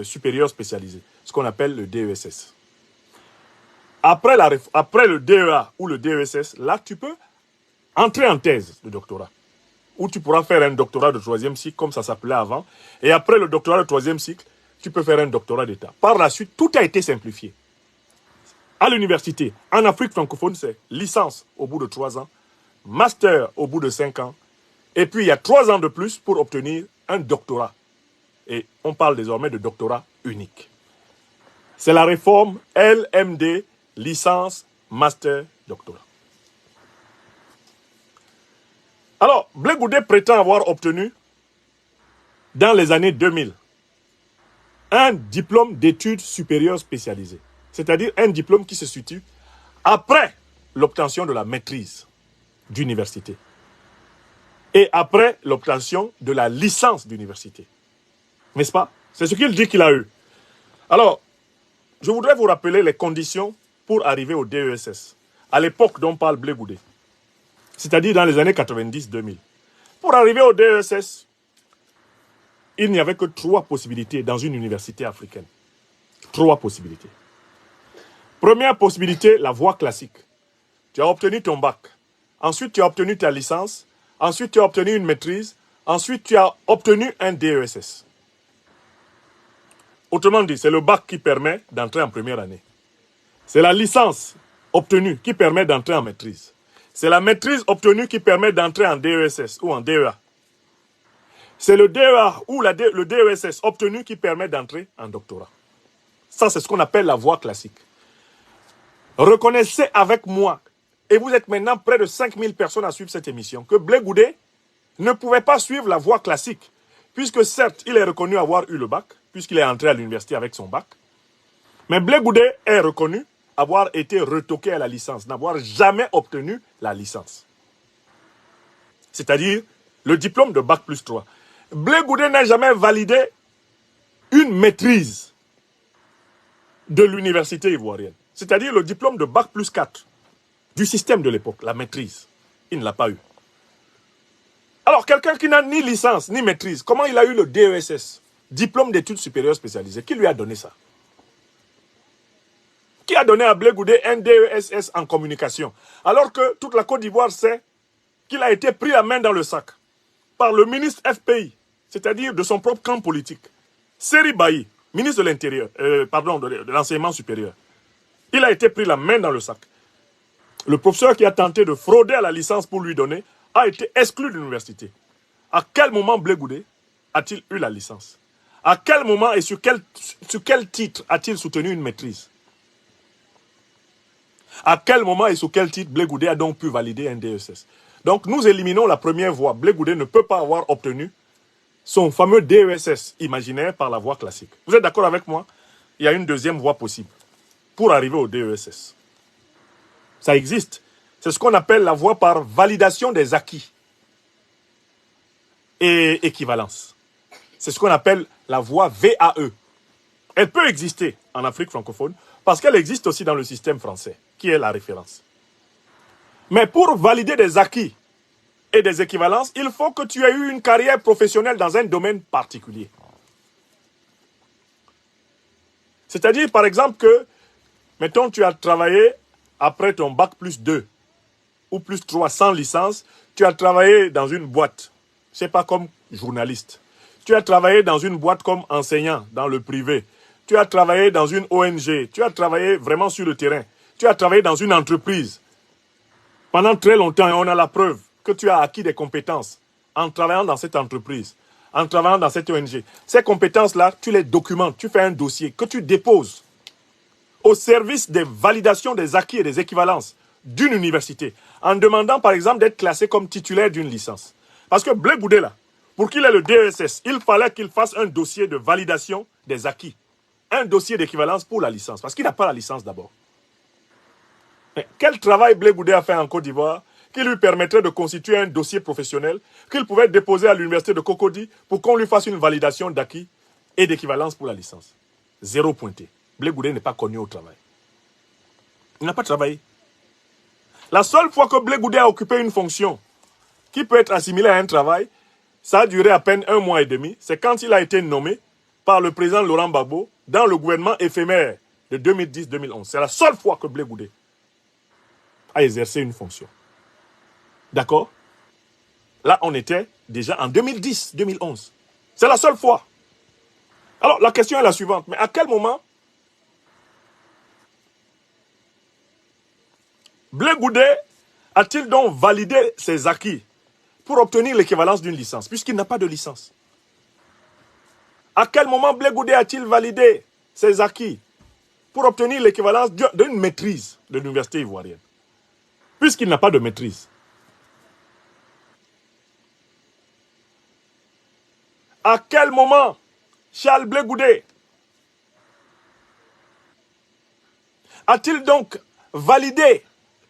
supérieures spécialisées, ce qu'on appelle le DESS. Après le DEA ou le DESS, là, tu peux entrer en thèse de doctorat, où tu pourras faire un doctorat de 3e cycle, comme ça s'appelait avant, et après le doctorat de 3e cycle, tu peux faire un doctorat d'État. Par la suite, tout a été simplifié. À l'université, en Afrique francophone, c'est licence au bout de 3 ans, master au bout de 5 ans, et puis il y a 3 ans de plus pour obtenir un doctorat. Et on parle désormais de doctorat unique. C'est la réforme LMD, licence, master, doctorat. Alors, Blé Goudet prétend avoir obtenu, dans les années 2000, un diplôme d'études supérieures spécialisées. C'est-à-dire un diplôme qui se situe après l'obtention de la maîtrise d'université et après l'obtention de la licence d'université. N'est-ce pas? C'est ce qu'il dit qu'il a eu. Alors, je voudrais vous rappeler les conditions pour arriver au DESS, à l'époque dont parle Blé Goudet, c'est-à-dire dans les années 90-2000. Pour arriver au DESS, il n'y avait que 3 possibilités dans une université africaine. 3 possibilités. Première possibilité, la voie classique. Tu as obtenu ton bac. Ensuite, tu as obtenu ta licence. Ensuite, tu as obtenu une maîtrise. Ensuite, tu as obtenu un DESS. Autrement dit, c'est le bac qui permet d'entrer en première année. C'est la licence obtenue qui permet d'entrer en maîtrise. C'est la maîtrise obtenue qui permet d'entrer en DESS ou en DEA. C'est le DEA ou le DESS obtenu qui permet d'entrer en doctorat. Ça, c'est ce qu'on appelle la voie classique. Reconnaissez avec moi, et vous êtes maintenant près de 5000 personnes à suivre cette émission, que Blé Goudet ne pouvait pas suivre la voie classique, puisque certes, il est reconnu avoir eu le bac, puisqu'il est entré à l'université avec son bac, mais Blé Goudet est reconnu avoir été retoqué à la licence, n'avoir jamais obtenu la licence. C'est-à-dire le diplôme de bac plus 3. Blé Goudet n'a jamais validé une maîtrise de l'université ivoirienne. C'est-à-dire le diplôme de bac plus 4 du système de l'époque, la maîtrise. Il ne l'a pas eu. Alors, quelqu'un qui n'a ni licence, ni maîtrise, comment il a eu le DESS, diplôme d'études supérieures spécialisées? Qui lui a donné ça? Qui a donné à Blé Goudet un DESS en communication? Alors que toute la Côte d'Ivoire sait qu'il a été pris la main dans le sac par le ministre FPI, c'est-à-dire de son propre camp politique, Seri Bailly, ministre de l'Intérieur, de l'enseignement supérieur. Il a été pris la main dans le sac. Le professeur qui a tenté de frauder à la licence pour lui donner a été exclu de l'université. À quel moment Blé Goudet a-t-il eu la licence? À quel moment et sur quel titre a-t-il soutenu une maîtrise? À quel moment et sous quel titre Blé Goudet a donc pu valider un DESS? Donc nous éliminons la première voie. Blé Goudet ne peut pas avoir obtenu son fameux DESS imaginaire par la voie classique. Vous êtes d'accord avec moi? Il y a une deuxième voie possible pour arriver au DESS. Ça existe. C'est ce qu'on appelle la voie par validation des acquis et équivalence. C'est ce qu'on appelle la voie VAE. Elle peut exister en Afrique francophone parce qu'elle existe aussi dans le système français, qui est la référence. Mais pour valider des acquis et des équivalences, il faut que tu aies eu une carrière professionnelle dans un domaine particulier. C'est-à-dire, par exemple, que Mettons, tu as travaillé après ton bac plus 2 ou plus 3 sans licence, tu as travaillé dans une boîte, c'est pas comme journaliste. Tu as travaillé dans une boîte comme enseignant dans le privé. Tu as travaillé dans une ONG. Tu as travaillé vraiment sur le terrain. Tu as travaillé dans une entreprise. Pendant très longtemps, et on a la preuve que tu as acquis des compétences en travaillant dans cette entreprise, en travaillant dans cette ONG. Ces compétences-là, tu les documentes, tu fais un dossier que tu déposes au service des validations des acquis et des équivalences d'une université, en demandant par exemple d'être classé comme titulaire d'une licence. Parce que Blé Goudé, là, pour qu'il ait le DESS, il fallait qu'il fasse un dossier de validation des acquis, un dossier d'équivalence pour la licence, parce qu'il n'a pas la licence d'abord. Mais quel travail Blé Goudé a fait en Côte d'Ivoire qui lui permettrait de constituer un dossier professionnel qu'il pouvait déposer à l'université de Cocody pour qu'on lui fasse une validation d'acquis et d'équivalence pour la licence. Zéro pointé. Blé Goudé n'est pas connu au travail. Il n'a pas travaillé. La seule fois que Blé Goudé a occupé une fonction qui peut être assimilée à un travail, ça a duré à peine 1 mois et demi. C'est quand il a été nommé par le président Laurent Gbagbo dans le gouvernement éphémère de 2010-2011. C'est la seule fois que Blé Goudé a exercé une fonction. D'accord? Là, on était déjà en 2010-2011. C'est la seule fois. Alors, la question est la suivante. Mais à quel moment Blé Goudé a-t-il donc validé ses acquis pour obtenir l'équivalence d'une licence, puisqu'il n'a pas de licence? À quel moment Blé Goudé a-t-il validé ses acquis pour obtenir l'équivalence d'une maîtrise de l'université ivoirienne, puisqu'il n'a pas de maîtrise? À quel moment Charles Blé Goudé a-t-il donc validé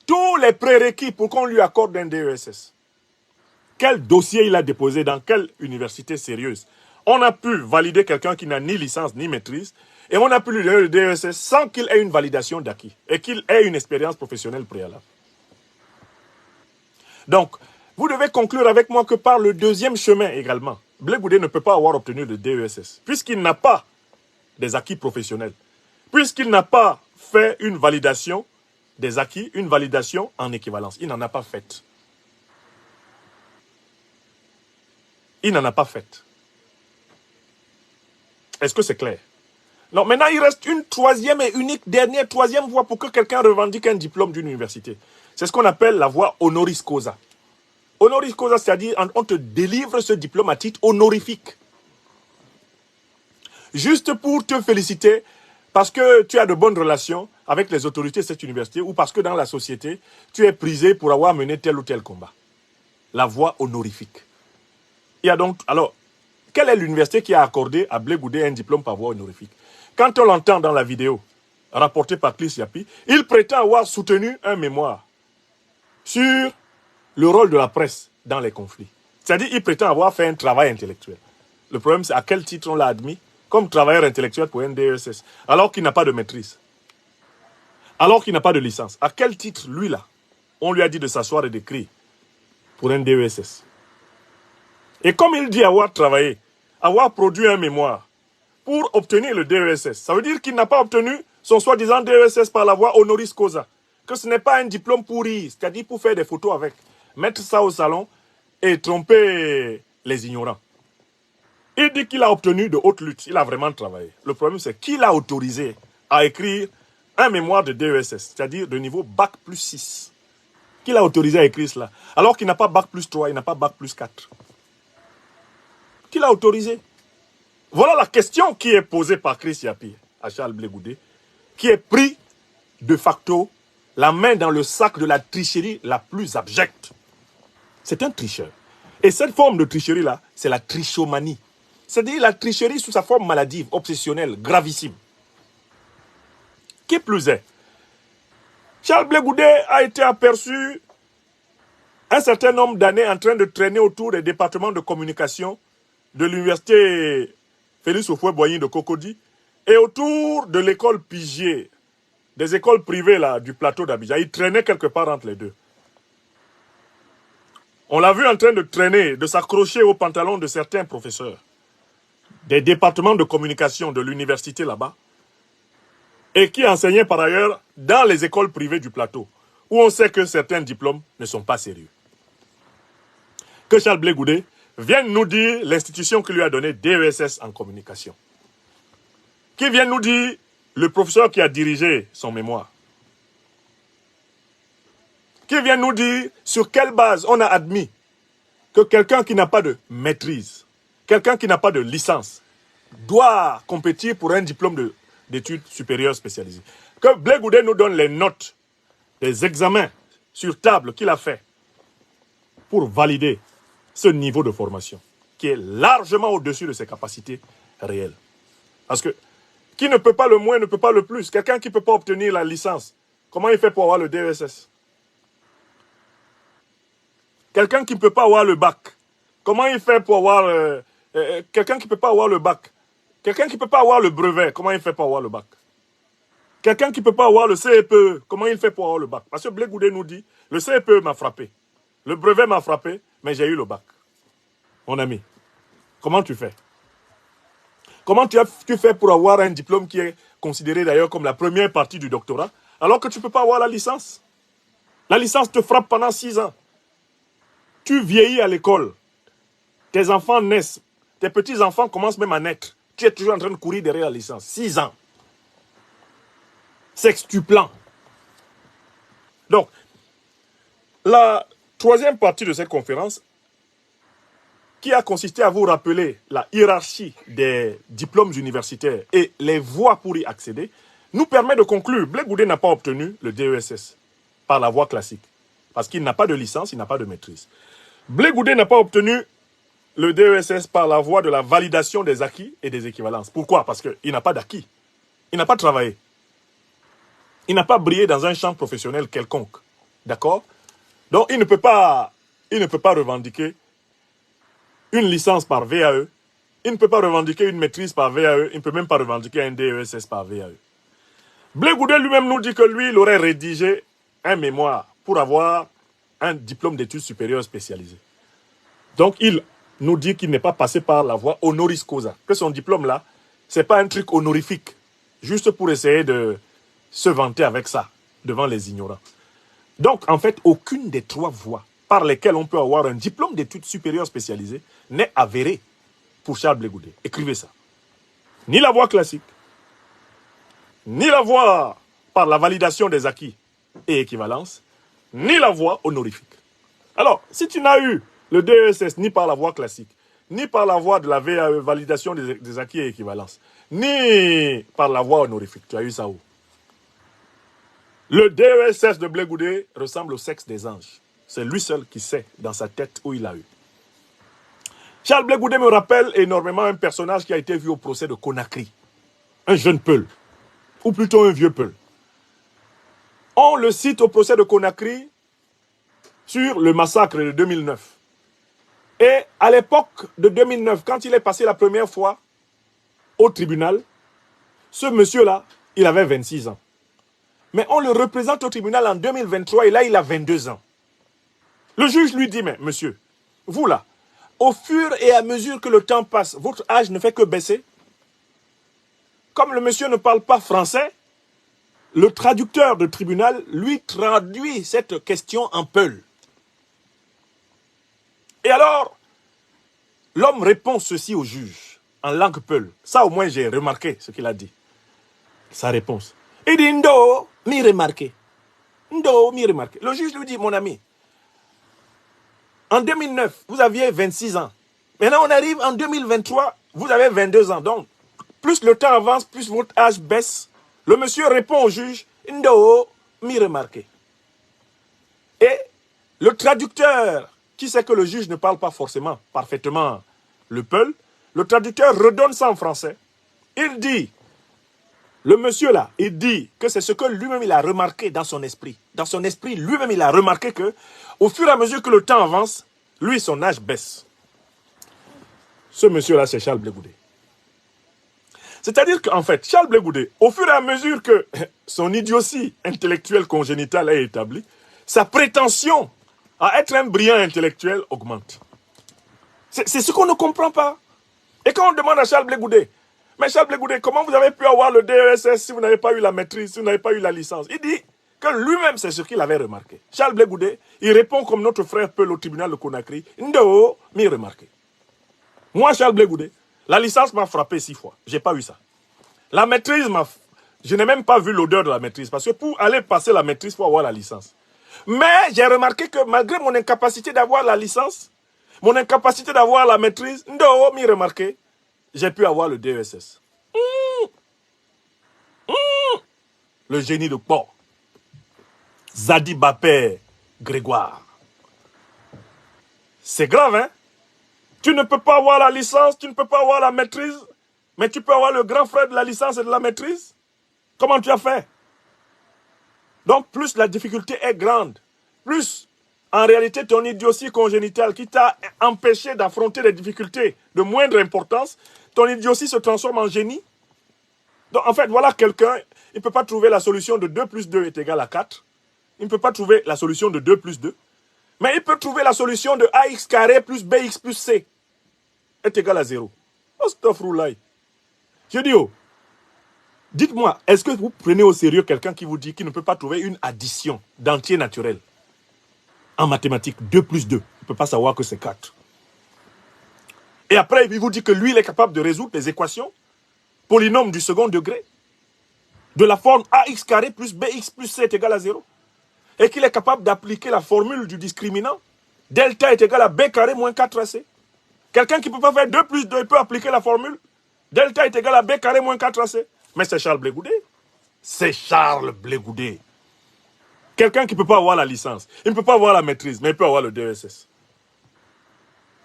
tous les prérequis pour qu'on lui accorde un DESS? Quel dossier il a déposé dans quelle université sérieuse? On a pu valider quelqu'un qui n'a ni licence ni maîtrise et on a pu lui donner le DESS sans qu'il ait une validation d'acquis et qu'il ait une expérience professionnelle préalable. Donc, vous devez conclure avec moi que par le deuxième chemin également, Blé Goudé ne peut pas avoir obtenu le DESS puisqu'il n'a pas des acquis professionnels, puisqu'il n'a pas fait une validation des acquis, une validation en équivalence. Il n'en a pas fait. Il n'en a pas fait. Est-ce que c'est clair? Non, maintenant il reste une troisième et unique, troisième voie pour que quelqu'un revendique un diplôme d'une université. C'est ce qu'on appelle la voie honoris causa. Honoris causa, c'est-à-dire on te délivre ce diplôme à titre honorifique. Juste pour te féliciter parce que tu as de bonnes relations avec les autorités de cette université ou parce que dans la société, tu es prisé pour avoir mené tel ou tel combat. La voie honorifique. Il y a donc, alors, quelle est l'université qui a accordé à Blé Goudé un diplôme par voie honorifique? Quand on l'entend dans la vidéo rapportée par Chris Yapi, il prétend avoir soutenu un mémoire sur le rôle de la presse dans les conflits. C'est-à-dire qu'il prétend avoir fait un travail intellectuel. Le problème, c'est à quel titre on l'a admis comme travailleur intellectuel pour un DESS, alors qu'il n'a pas de maîtrise, alors qu'il n'a pas de licence. À quel titre, lui là, on lui a dit de s'asseoir et d'écrire pour un DESS? Et comme il dit avoir travaillé, avoir produit un mémoire pour obtenir le DESS, ça veut dire qu'il n'a pas obtenu son soi-disant DESS par la voie honoris causa, que ce n'est pas un diplôme pourri, c'est-à-dire pour faire des photos avec, mettre ça au salon et tromper les ignorants. Il dit qu'il a obtenu de haute lutte, il a vraiment travaillé. Le problème, c'est qui l'a autorisé à écrire un mémoire de DESS, c'est-à-dire de niveau Bac plus 6. Qui l'a autorisé à écrire cela, alors qu'il n'a pas Bac plus 3, il n'a pas Bac plus 4. Qui l'a autorisé? Voilà la question qui est posée par Chris Yapi à Charles Blé Goudé, qui est pris de facto la main dans le sac de la tricherie la plus abjecte. C'est un tricheur. Et cette forme de tricherie-là, c'est la trichomanie. C'est-à-dire la tricherie sous sa forme maladive, obsessionnelle, gravissime. Qui plus est, Charles Blé Goudé a été aperçu un certain nombre d'années en train de traîner autour des départements de communication de l'université Félix Houphouët-Boigny de Cocody et autour de l'école Pigier, des écoles privées là, du plateau d'Abidjan. Il traînait quelque part entre les deux. On l'a vu en train de traîner, de s'accrocher au pantalon de certains professeurs des départements de communication de l'université là-bas. et qui enseignait par ailleurs dans les écoles privées du plateau, où on sait que certains diplômes ne sont pas sérieux. Que Charles Blé Goudé vienne nous dire l'institution qui lui a donné DESS en communication. Qui vient nous dire le professeur qui a dirigé son mémoire. Qui vient nous dire sur quelle base on a admis que quelqu'un qui n'a pas de maîtrise, quelqu'un qui n'a pas de licence, doit compétir pour un diplôme d'études supérieures spécialisées. Que Blé Goudé nous donne les notes des examens sur table qu'il a fait pour valider ce niveau de formation, qui est largement au-dessus de ses capacités réelles. Parce que qui ne peut pas le moins ne peut pas le plus. Quelqu'un qui ne peut pas obtenir la licence, comment il fait pour avoir le DESS? Quelqu'un qui ne peut pas avoir le bac, comment il fait pour avoir... quelqu'un qui ne peut pas avoir le bac, quelqu'un qui ne peut pas avoir le brevet, comment il fait pour avoir le bac? Quelqu'un qui ne peut pas avoir le CEPE, comment il fait pour avoir le bac? Parce que Blé Goudé nous dit, le CEPE m'a frappé, le brevet m'a frappé, mais j'ai eu le bac. Mon ami, comment tu fais? Comment tu fais pour avoir un diplôme qui est considéré d'ailleurs comme la première partie du doctorat, alors que tu ne peux pas avoir la licence? La licence te frappe pendant 6 ans. Tu vieillis à l'école. Tes enfants naissent. Tes petits-enfants commencent même à naître. Tu es toujours en train de courir derrière la licence. 6 ans. Sextuplant. Donc, la troisième partie de cette conférence, qui a consisté à vous rappeler la hiérarchie des diplômes universitaires et les voies pour y accéder, nous permet de conclure. Blé Goudé n'a pas obtenu le DESS par la voie classique, parce qu'il n'a pas de licence, il n'a pas de maîtrise. Blé Goudé n'a pas obtenu le DESS par la voie de la validation des acquis et des équivalences. Pourquoi? Parce qu'il n'a pas d'acquis. Il n'a pas travaillé. Il n'a pas brillé dans un champ professionnel quelconque. D'accord? Donc, il ne peut pas revendiquer une licence par VAE. Il ne peut pas revendiquer une maîtrise par VAE. Il ne peut même pas revendiquer un DESS par VAE. Blé Goudé lui-même nous dit que lui, il aurait rédigé un mémoire pour avoir un diplôme d'études supérieures spécialisées. Donc, il nous dit qu'il n'est pas passé par la voie honoris causa. Que son diplôme-là, ce n'est pas un truc honorifique, juste pour essayer de se vanter avec ça devant les ignorants. Donc, en fait, aucune des 3 voies par lesquelles on peut avoir un diplôme d'études supérieures spécialisées n'est avérée pour Charles Blé Goudé. Écrivez ça. Ni la voie classique, ni la voie par la validation des acquis et équivalences, ni la voie honorifique. Alors, si tu n'as eu le DESS ni par la voie classique, ni par la voie de la VAE, validation des acquis et équivalences, ni par la voie honorifique, tu as eu ça où? Le DESS de Blé Goudé ressemble au sexe des anges. C'est lui seul qui sait dans sa tête où il a eu. Charles Blé Goudé me rappelle énormément un personnage qui a été vu au procès de Conakry. Un jeune peul, ou plutôt un vieux peul. On le cite au procès de Conakry sur le massacre de 2009. Et à l'époque de 2009, quand il est passé la première fois au tribunal, ce monsieur-là, il avait 26 ans. Mais on le représente au tribunal en 2023 et là, il a 22 ans. Le juge lui dit, mais monsieur, vous là, au fur et à mesure que le temps passe, votre âge ne fait que baisser. Comme le monsieur ne parle pas français, le traducteur de tribunal lui traduit cette question en peul. Et alors, l'homme répond ceci au juge, en langue peul. Ça, au moins, j'ai remarqué ce qu'il a dit. Sa réponse. Il dit, Ndo, mi remarqué. Ndo, mi remarqué. Le juge lui dit, mon ami, en 2009, vous aviez 26 ans. Maintenant, on arrive en 2023, vous avez 22 ans. Donc, plus le temps avance, plus votre âge baisse. Le monsieur répond au juge, Ndo, mi remarqué. Et le traducteur, qui sait que le juge ne parle pas forcément parfaitement le peul, le traducteur redonne ça en français. Il dit, le monsieur là, il dit que c'est ce que lui-même il a remarqué dans son esprit. Dans son esprit, lui-même il a remarqué que, au fur et à mesure que le temps avance, lui, son âge baisse. Ce monsieur-là, c'est Charles Blé Goudé. C'est-à-dire qu'en fait, Charles Blé Goudé, au fur et à mesure que son idiotie intellectuelle congénitale est établie, sa prétention à être un brillant intellectuel augmente. C'est ce qu'on ne comprend pas. Et quand on demande à Charles Blé Goudé, Mais Charles Blé Goudé, comment vous avez pu avoir le DESS si vous n'avez pas eu la maîtrise, si vous n'avez pas eu la licence? Il dit que lui-même, c'est ce qu'il avait remarqué. Charles Blé Goudé, il répond comme notre frère Peul au tribunal de Conakry. Ndo, mais remarqué. Moi, Charles Blé Goudé, la licence m'a frappé 6 fois. Je n'ai pas eu ça. La maîtrise m'a... Je n'ai même pas vu l'odeur de la maîtrise. Parce que pour aller passer la maîtrise, il faut avoir la licence. Mais j'ai remarqué que malgré mon incapacité d'avoir la licence, mon incapacité d'avoir la maîtrise, ndo, mais remarqué, j'ai pu avoir le DESS. Le génie de Port. Zadi Bapé Grégoire. C'est grave, hein? Tu ne peux pas avoir la licence, tu ne peux pas avoir la maîtrise, mais tu peux avoir le grand frère de la licence et de la maîtrise. Comment tu as fait? Donc, plus la difficulté est grande, plus, en réalité, ton idiotie congénitale qui t'a empêché d'affronter les difficultés de moindre importance, ton idiotie se transforme en génie. Donc, en fait, voilà quelqu'un, il ne peut pas trouver la solution de 2 plus 2 est égal à 4. Il ne peut pas trouver la solution de 2 plus 2. Mais il peut trouver la solution de ax carré plus bx plus c est égal à 0. Astaghfirullah. Je dis, oh, dites-moi, est-ce que vous prenez au sérieux quelqu'un qui vous dit qu'il ne peut pas trouver une addition d'entier naturel en mathématiques, 2 plus 2, il ne peut pas savoir que c'est 4. Et après, il vous dit que lui, il est capable de résoudre les équations polynômes du second degré de la forme ax carré plus bx plus c est égal à 0. Et qu'il est capable d'appliquer la formule du discriminant. Delta est égal à b carré moins 4ac. Quelqu'un qui ne peut pas faire 2 plus 2, il peut appliquer la formule. Delta est égal à b carré moins 4ac. Mais c'est Charles Blé Goudé. C'est Charles Blé Goudé. Quelqu'un qui ne peut pas avoir la licence. Il ne peut pas avoir la maîtrise, mais il peut avoir le DESS.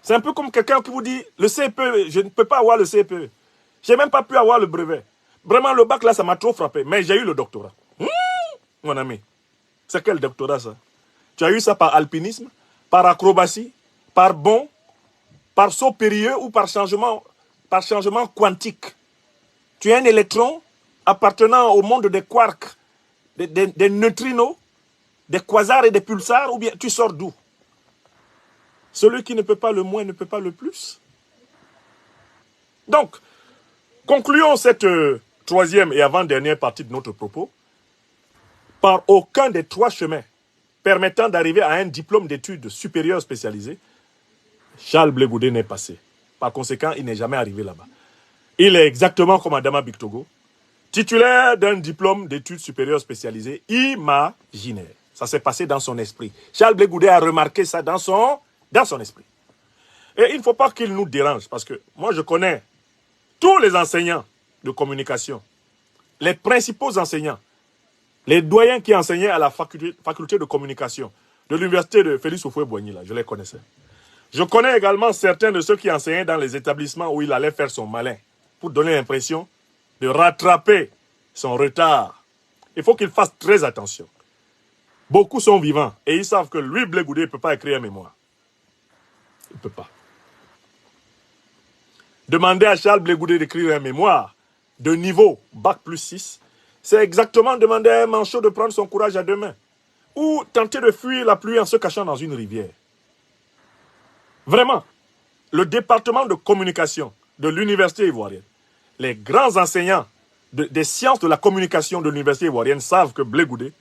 C'est un peu comme quelqu'un qui vous dit, le CPE, je ne peux pas avoir le CPE. Je n'ai même pas pu avoir le brevet. Vraiment, le bac là, ça m'a trop frappé. Mais j'ai eu le doctorat. Mon ami. C'est quel doctorat ça? Tu as eu ça par alpinisme, par acrobatie, par bond, par saut périlleux ou par changement quantique. Tu es un électron appartenant au monde des quarks, des neutrinos, des quasars et des pulsars, ou bien tu sors d'où? Celui qui ne peut pas le moins ne peut pas le plus. Donc, concluons cette troisième et avant-dernière partie de notre propos. Par aucun des 3 chemins permettant d'arriver à un diplôme d'études supérieures spécialisées, Charles Blé Goudé n'est passé. Par conséquent, il n'est jamais arrivé là-bas. Il est exactement comme Adama Bictogo, titulaire d'un diplôme d'études supérieures spécialisées imaginaire. Ça s'est passé dans son esprit. Charles Blé Goudé a remarqué ça dans son esprit. Et il ne faut pas qu'il nous dérange, parce que moi je connais tous les enseignants de communication, les principaux enseignants, les doyens qui enseignaient à la faculté de communication de l'université de Félix Houphouët-Boigny, là, je les connaissais. Je connais également certains de ceux qui enseignaient dans les établissements où il allait faire son malin pour donner l'impression de rattraper son retard. Il faut qu'il fasse très attention. Beaucoup sont vivants et ils savent que lui, Blé Goudé, ne peut pas écrire un mémoire. Il ne peut pas. Demander à Charles Blé Goudé d'écrire un mémoire de niveau Bac plus 6, c'est exactement demander à un manchot de prendre son courage à 2 mains. Ou tenter de fuir la pluie en se cachant dans une rivière. Vraiment, le département de communication de l'université ivoirienne, les grands enseignants des sciences de la communication de l'université ivoirienne savent que Blé Goudé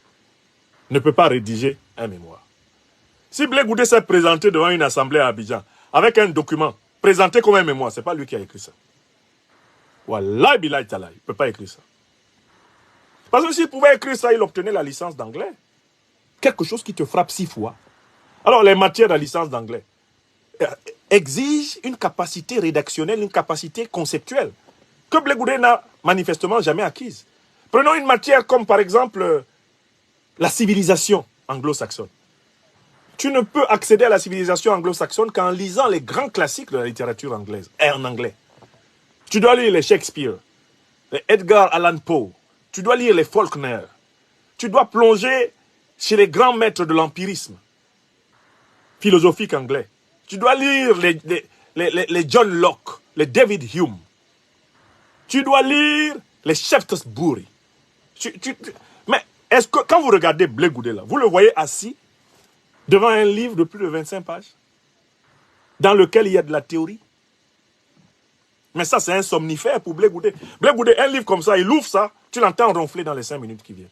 ne peut pas rédiger un mémoire. Si Blé Goudé s'est présenté devant une assemblée à Abidjan avec un document présenté comme un mémoire, ce n'est pas lui qui a écrit ça. Wallah billahi ta'ala, il ne peut pas écrire ça. Parce que s'il pouvait écrire ça, il obtenait la licence d'anglais. Quelque chose qui te frappe 6 fois. Alors, les matières de la licence d'anglais exigent une capacité rédactionnelle, une capacité conceptuelle, que Blé Goudé n'a manifestement jamais acquise. Prenons une matière comme, par exemple, la civilisation anglo-saxonne. Tu ne peux accéder à la civilisation anglo-saxonne qu'en lisant les grands classiques de la littérature anglaise, et en anglais. Tu dois lire les Shakespeare, les Edgar Allan Poe, tu dois lire les Faulkner, tu dois plonger chez les grands maîtres de l'empirisme philosophique anglais. Tu dois lire les John Locke, les David Hume. Tu dois lire les Shaftesbury. Mais est-ce que quand vous regardez Blé Goudé là, vous le voyez assis devant un livre de plus de 25 pages dans lequel il y a de la théorie? Mais ça, c'est un somnifère pour Blé Goudé. Blé Goudé, un livre comme ça, il ouvre ça, tu l'entends ronfler dans les 5 minutes qui viennent.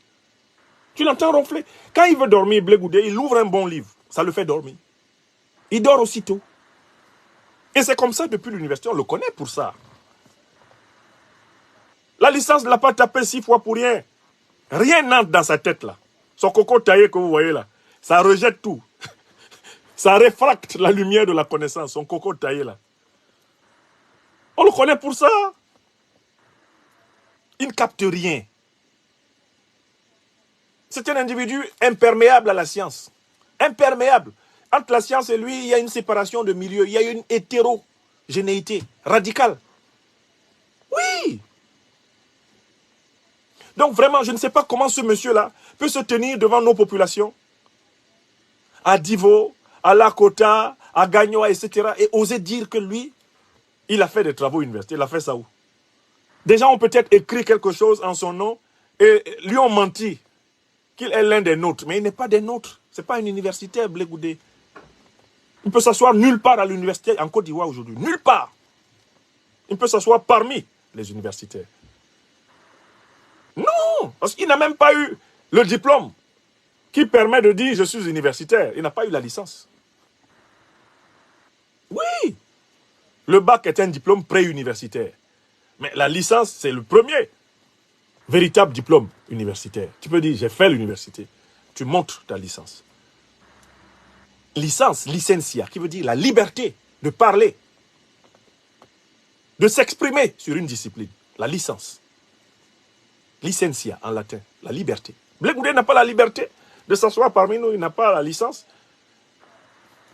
Tu l'entends ronfler. Quand il veut dormir, Blé Goudé, il ouvre un bon livre. Ça le fait dormir. Il dort aussitôt. Et c'est comme ça depuis l'université, on le connaît pour ça. La licence ne l'a pas tapé 6 fois pour rien. Rien n'entre dans sa tête là. Son coco taillé que vous voyez là, ça rejette tout. Ça réfracte la lumière de la connaissance, son coco taillé là. On le connaît pour ça. Il ne capte rien. C'est un individu imperméable à la science. Imperméable. Entre la science et lui, il y a une séparation de milieu. Il y a une hétérogénéité radicale. Oui. Donc vraiment, je ne sais pas comment ce monsieur-là peut se tenir devant nos populations. À Divo, à Lakota, à Gagnoa, etc. Et oser dire que lui, il a fait des travaux universitaires. Il a fait ça où? Des gens ont peut-être écrit quelque chose en son nom et lui ont menti qu'il est l'un des nôtres. Mais il n'est pas des nôtres. Ce n'est pas un universitaire, Blé Goudé. Il peut s'asseoir nulle part à l'université en Côte d'Ivoire aujourd'hui. Nulle part. Il peut s'asseoir parmi les universitaires. Non, parce qu'il n'a même pas eu le diplôme qui permet de dire je suis universitaire. Il n'a pas eu la licence. Oui. Le bac est un diplôme pré-universitaire. Mais la licence, c'est le premier véritable diplôme universitaire. Tu peux dire, j'ai fait l'université. Tu montres ta licence. Licence, licencia, qui veut dire la liberté de parler, de s'exprimer sur une discipline. La licence. Licencia en latin, la liberté. Blé Goudé n'a pas la liberté de s'asseoir parmi nous, il n'a pas la licence.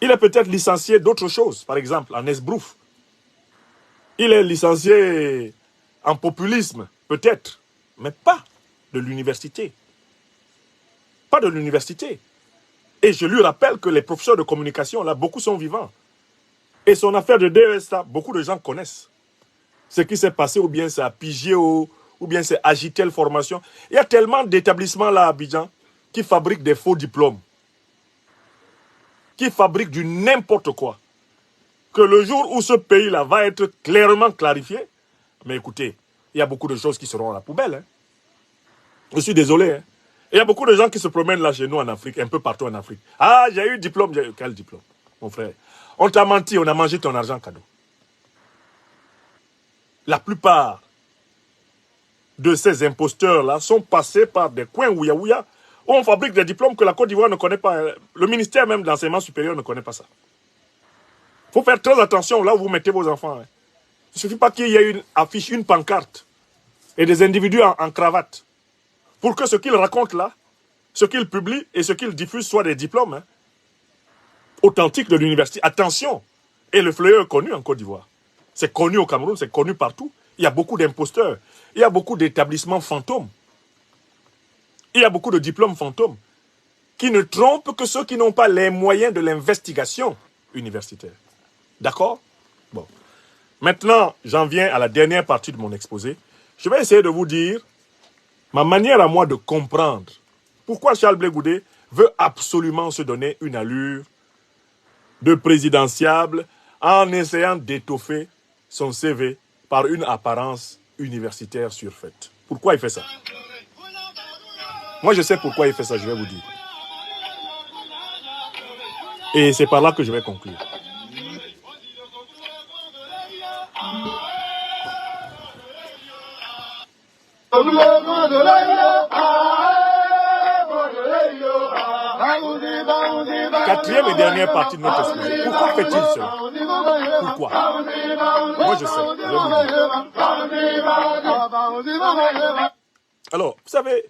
Il est peut-être licencié d'autres choses, par exemple en esbrouf. Il est licencié en populisme, peut-être, mais pas de l'université. Pas de l'université. Et je lui rappelle que les professeurs de communication, là, beaucoup sont vivants. Et son affaire de DESA, beaucoup de gens connaissent. Ce qui s'est passé, ou bien c'est à Pigéo, ou bien c'est Agitel Formation. Il y a tellement d'établissements là à Abidjan qui fabriquent des faux diplômes. Qui fabriquent du n'importe quoi. Que le jour où ce pays-là va être clairement clarifié, mais écoutez, il y a beaucoup de choses qui seront à la poubelle. Hein. Je suis désolé. Hein. Il y a beaucoup de gens qui se promènent là chez nous en Afrique, un peu partout en Afrique. Ah, j'ai eu diplôme. Quel diplôme, mon frère? On t'a menti, on a mangé ton argent cadeau. La plupart de ces imposteurs-là sont passés par des coins ouïa-ouïa où on fabrique des diplômes que la Côte d'Ivoire ne connaît pas. Le ministère même de l'enseignement supérieur ne connaît pas ça. Il faut faire très attention là où vous mettez vos enfants. Hein. Il ne suffit pas qu'il y ait une affiche, une pancarte et des individus en cravate pour que ce qu'ils racontent là, ce qu'ils publient et ce qu'ils diffusent soient des diplômes hein, authentiques de l'université. Attention. Et le fléau est connu en Côte d'Ivoire. C'est connu au Cameroun, c'est connu partout. Il y a beaucoup d'imposteurs. Il y a beaucoup d'établissements fantômes. Il y a beaucoup de diplômes fantômes qui ne trompent que ceux qui n'ont pas les moyens de l'investigation universitaire. D'accord? Bon. Maintenant, j'en viens à la dernière partie de mon exposé. Je vais essayer de vous dire ma manière à moi de comprendre pourquoi Charles Blé Goudé veut absolument se donner une allure de présidentiable en essayant d'étoffer son CV par une apparence universitaire surfaite. Pourquoi il fait ça? Moi, je sais pourquoi il fait ça, je vais vous dire. Et c'est par là que je vais conclure. Quatrième et dernière partie de notre exposé. Pourquoi fait-il cela? Pourquoi? Moi, je sais. Je vais vous dire. Alors, vous savez,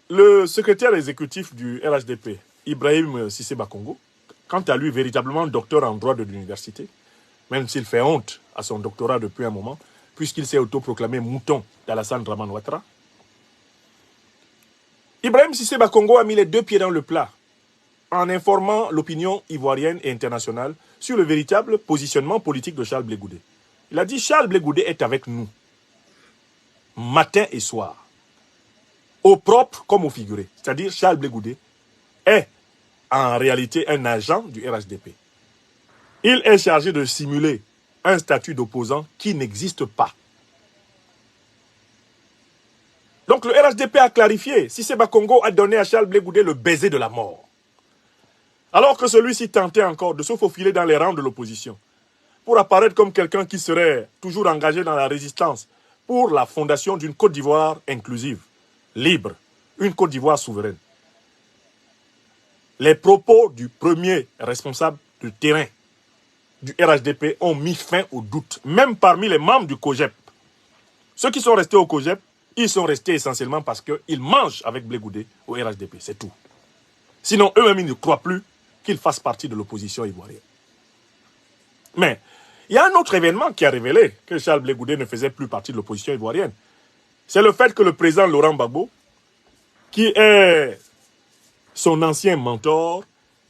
le secrétaire exécutif du RHDP, Ibrahim Cissé Bakongo, quant à lui, véritablement docteur en droit de l'université, même s'il fait honte à son doctorat depuis un moment, puisqu'il s'est autoproclamé mouton d'Alassane Dramane Ouattara, Ibrahim Cissé Bakongo a mis les deux pieds dans le plat en informant l'opinion ivoirienne et internationale sur le véritable positionnement politique de Charles Blé Goudé. Il a dit « Charles Blé Goudé est avec nous, matin et soir, au propre comme au figuré. » C'est-à-dire Charles Blé Goudé est en réalité un agent du RHDP. Il est chargé de simuler un statut d'opposant qui n'existe pas. Donc le RHDP a clarifié, Cissé Bakongo a donné à Charles Blé Goudé le baiser de la mort. Alors que celui-ci tentait encore de se faufiler dans les rangs de l'opposition, pour apparaître comme quelqu'un qui serait toujours engagé dans la résistance pour la fondation d'une Côte d'Ivoire inclusive, libre, une Côte d'Ivoire souveraine. Les propos du premier responsable du terrain du RHDP ont mis fin au doute, même parmi les membres du COGEP. Ceux qui sont restés au COGEP, ils sont restés essentiellement parce qu'ils mangent avec Blé Goudé au RHDP, c'est tout. Sinon, eux-mêmes, ils ne croient plus qu'ils fassent partie de l'opposition ivoirienne. Mais il y a un autre événement qui a révélé que Charles Blé Goudé ne faisait plus partie de l'opposition ivoirienne. C'est le fait que le président Laurent Gbagbo, qui est son ancien mentor,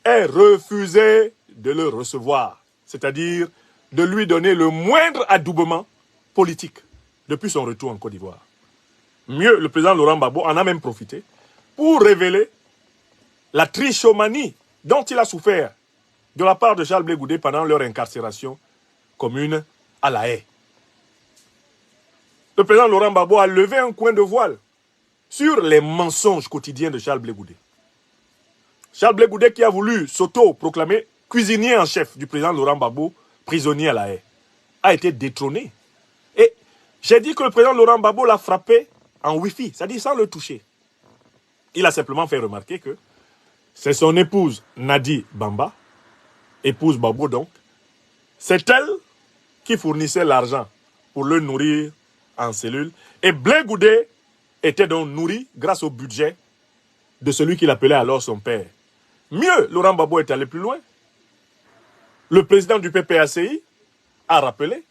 ait refusé de le recevoir, c'est-à-dire de lui donner le moindre adoubement politique depuis son retour en Côte d'Ivoire. Mieux, le président Laurent Gbagbo en a même profité pour révéler la trichomanie dont il a souffert de la part de Charles Blé Goudé pendant leur incarcération commune à La Haye. Le président Laurent Gbagbo a levé un coin de voile sur les mensonges quotidiens de Charles Blé Goudé. Charles Blé Goudé qui a voulu s'auto-proclamer cuisinier en chef du président Laurent Gbagbo, prisonnier à La Haye, a été détrôné. Et j'ai dit que le président Laurent Gbagbo l'a frappé en Wi-Fi, c'est-à-dire sans le toucher. Il a simplement fait remarquer que c'est son épouse Nadi Bamba, épouse Gbagbo donc, c'est elle qui fournissait l'argent pour le nourrir en cellule. Et Blé Goudé était donc nourri grâce au budget de celui qu'il appelait alors son père. Mieux, Laurent Gbagbo est allé plus loin. Le président du PPACI a rappelé